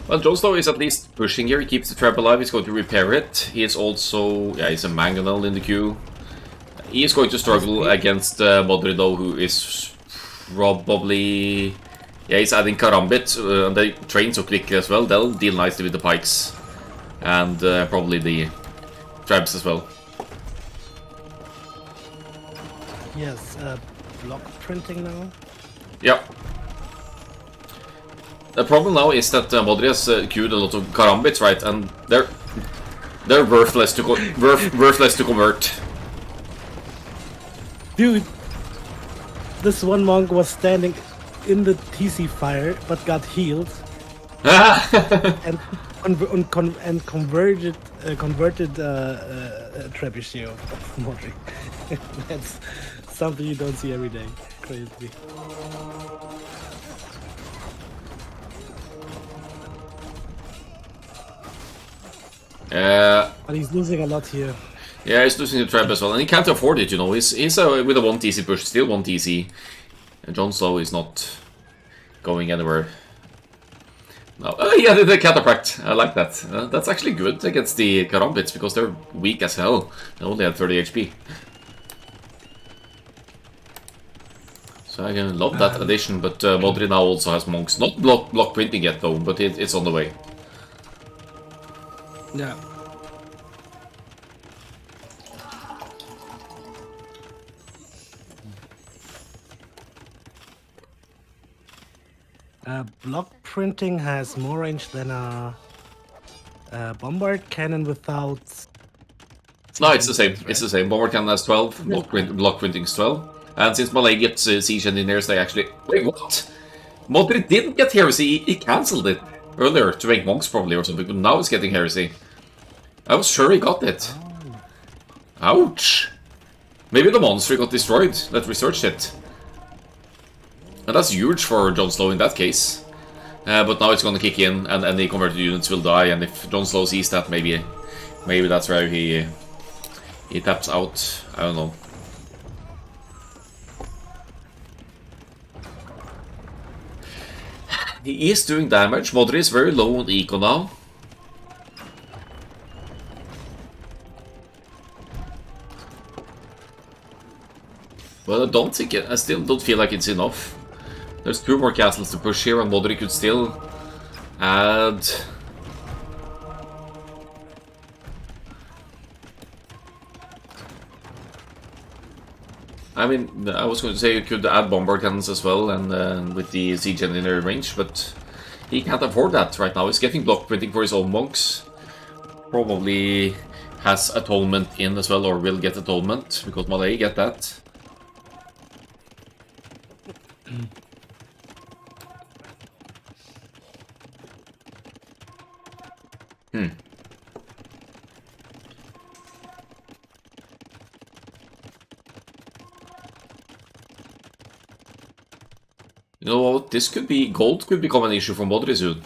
Well, Jonslow is at least pushing here, he keeps the trap alive, he's going to repair it. He is also, yeah, he's a mangonel in the queue. He is going to struggle against Modri though, who is probably... Yeah, he's adding Karambit, and they train so quickly as well, they'll deal nicely with the pikes. And probably the traps as well. Yes, block printing now. Yeah. The problem now is that Modri has queued a lot of Karambits, right? And they're worthless to convert. Dude, this one monk was standing in the TC fire, but got healed and converted trebuchet of Modri. That's something you don't see every day. Crazy. But he's losing a lot here. Yeah, he's losing the trap as well, and he can't afford it, you know. He's with a 1 TC push, still 1 TC. And Jonslow is not going anywhere. No, yeah, the Cataphract, I like that. That's actually good against the Karambits, because they're weak as hell. They only have 30 HP. So I love that addition, but Modri now also has monks. Not block printing yet though, but it's on the way. Yeah. Block printing has more range than a bombard cannon without. No, siege it's the same. engineers, It's right? the same. Bomber cannon has 12, block printing's 12. And since Malay gets siege engineers, they actually... Wait, what? Modri didn't get heresy. He cancelled it earlier to make monks probably or something, but now he's getting heresy. I was sure he got it. Ouch. Maybe the monster got destroyed that researched it. And that's huge for Jonslow in that case. But now it's gonna kick in and any converted units will die, and if Jonslow sees that, maybe that's where he taps out. I don't know. He is doing damage. Modri is very low on eco now. But I still don't feel like it's enough. There's 2 more castles to push here, and Modri could still add... I mean, I was going to say you could add bombard cannons as well, and with the siege engineer range, but he can't afford that right now. He's getting block printing for his own monks. Probably has atonement in as well, or will get atonement, because Malay get that. You know what? This could be... Gold could become an issue for Modri soon.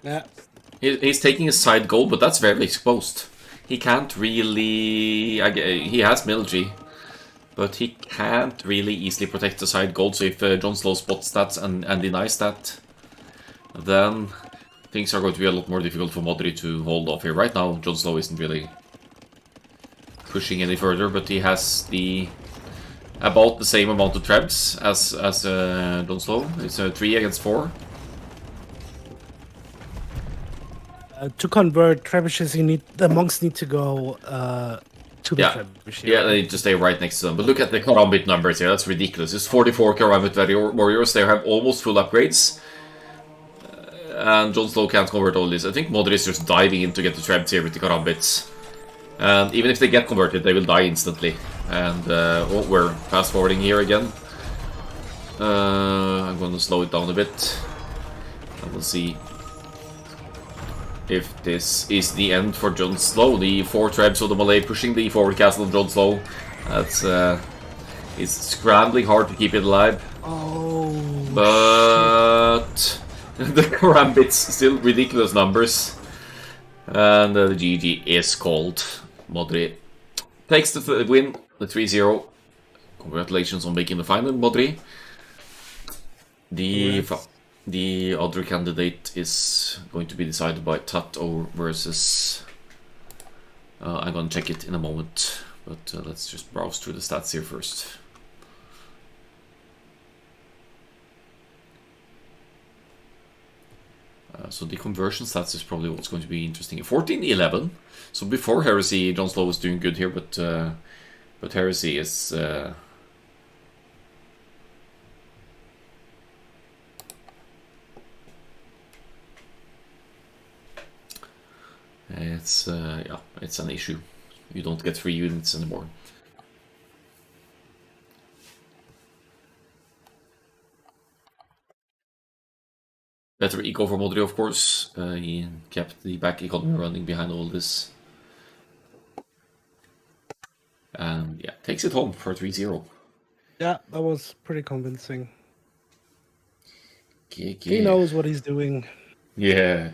Yeah. He's taking his side gold, but that's very exposed. He can't really... He has military, but he can't really easily protect the side gold, so if Jonslow spots that and denies that, then things are going to be a lot more difficult for Modri to hold off here. Right now, Jonslow isn't really pushing any further, but he has about the same amount of trebs as Jonslow. It's 3 against 4. To convert trebuchets, the monks need to go to the trebuchet. Yeah, they just stay right next to them. But look at the Karambit numbers here. That's ridiculous. It's 44 Karambit warriors. They have almost full upgrades. And Jonslow can't convert all this. I think Modri is just diving in to get the trebs here with the Karambits. And even if they get converted, they will die instantly. And we're fast forwarding here again. I'm going to slow it down a bit. And we'll see if this is the end for Jonslow. The 4 trebs of the Malay pushing the forward castle of Jonslow. That's it's scrambling hard to keep it alive. Oh, but the Karambits still ridiculous numbers. And the GG is called. Modri takes the win, the 3-0. Congratulations on making the final, Modri. The other candidate is going to be decided by Tato versus... I'm going to check it in a moment, but let's just browse through the stats here first. So the conversion stats is probably what's going to be interesting. 14-11. So before Heresy, Jonslow was doing good here, but Heresy is... it's an issue. You don't get 3 units anymore. Better eco for Modri, of course. He kept the back economy running behind all this. And yeah, takes it home for 3-0. yeah, that was pretty convincing. He He knows what he's doing. Yeah.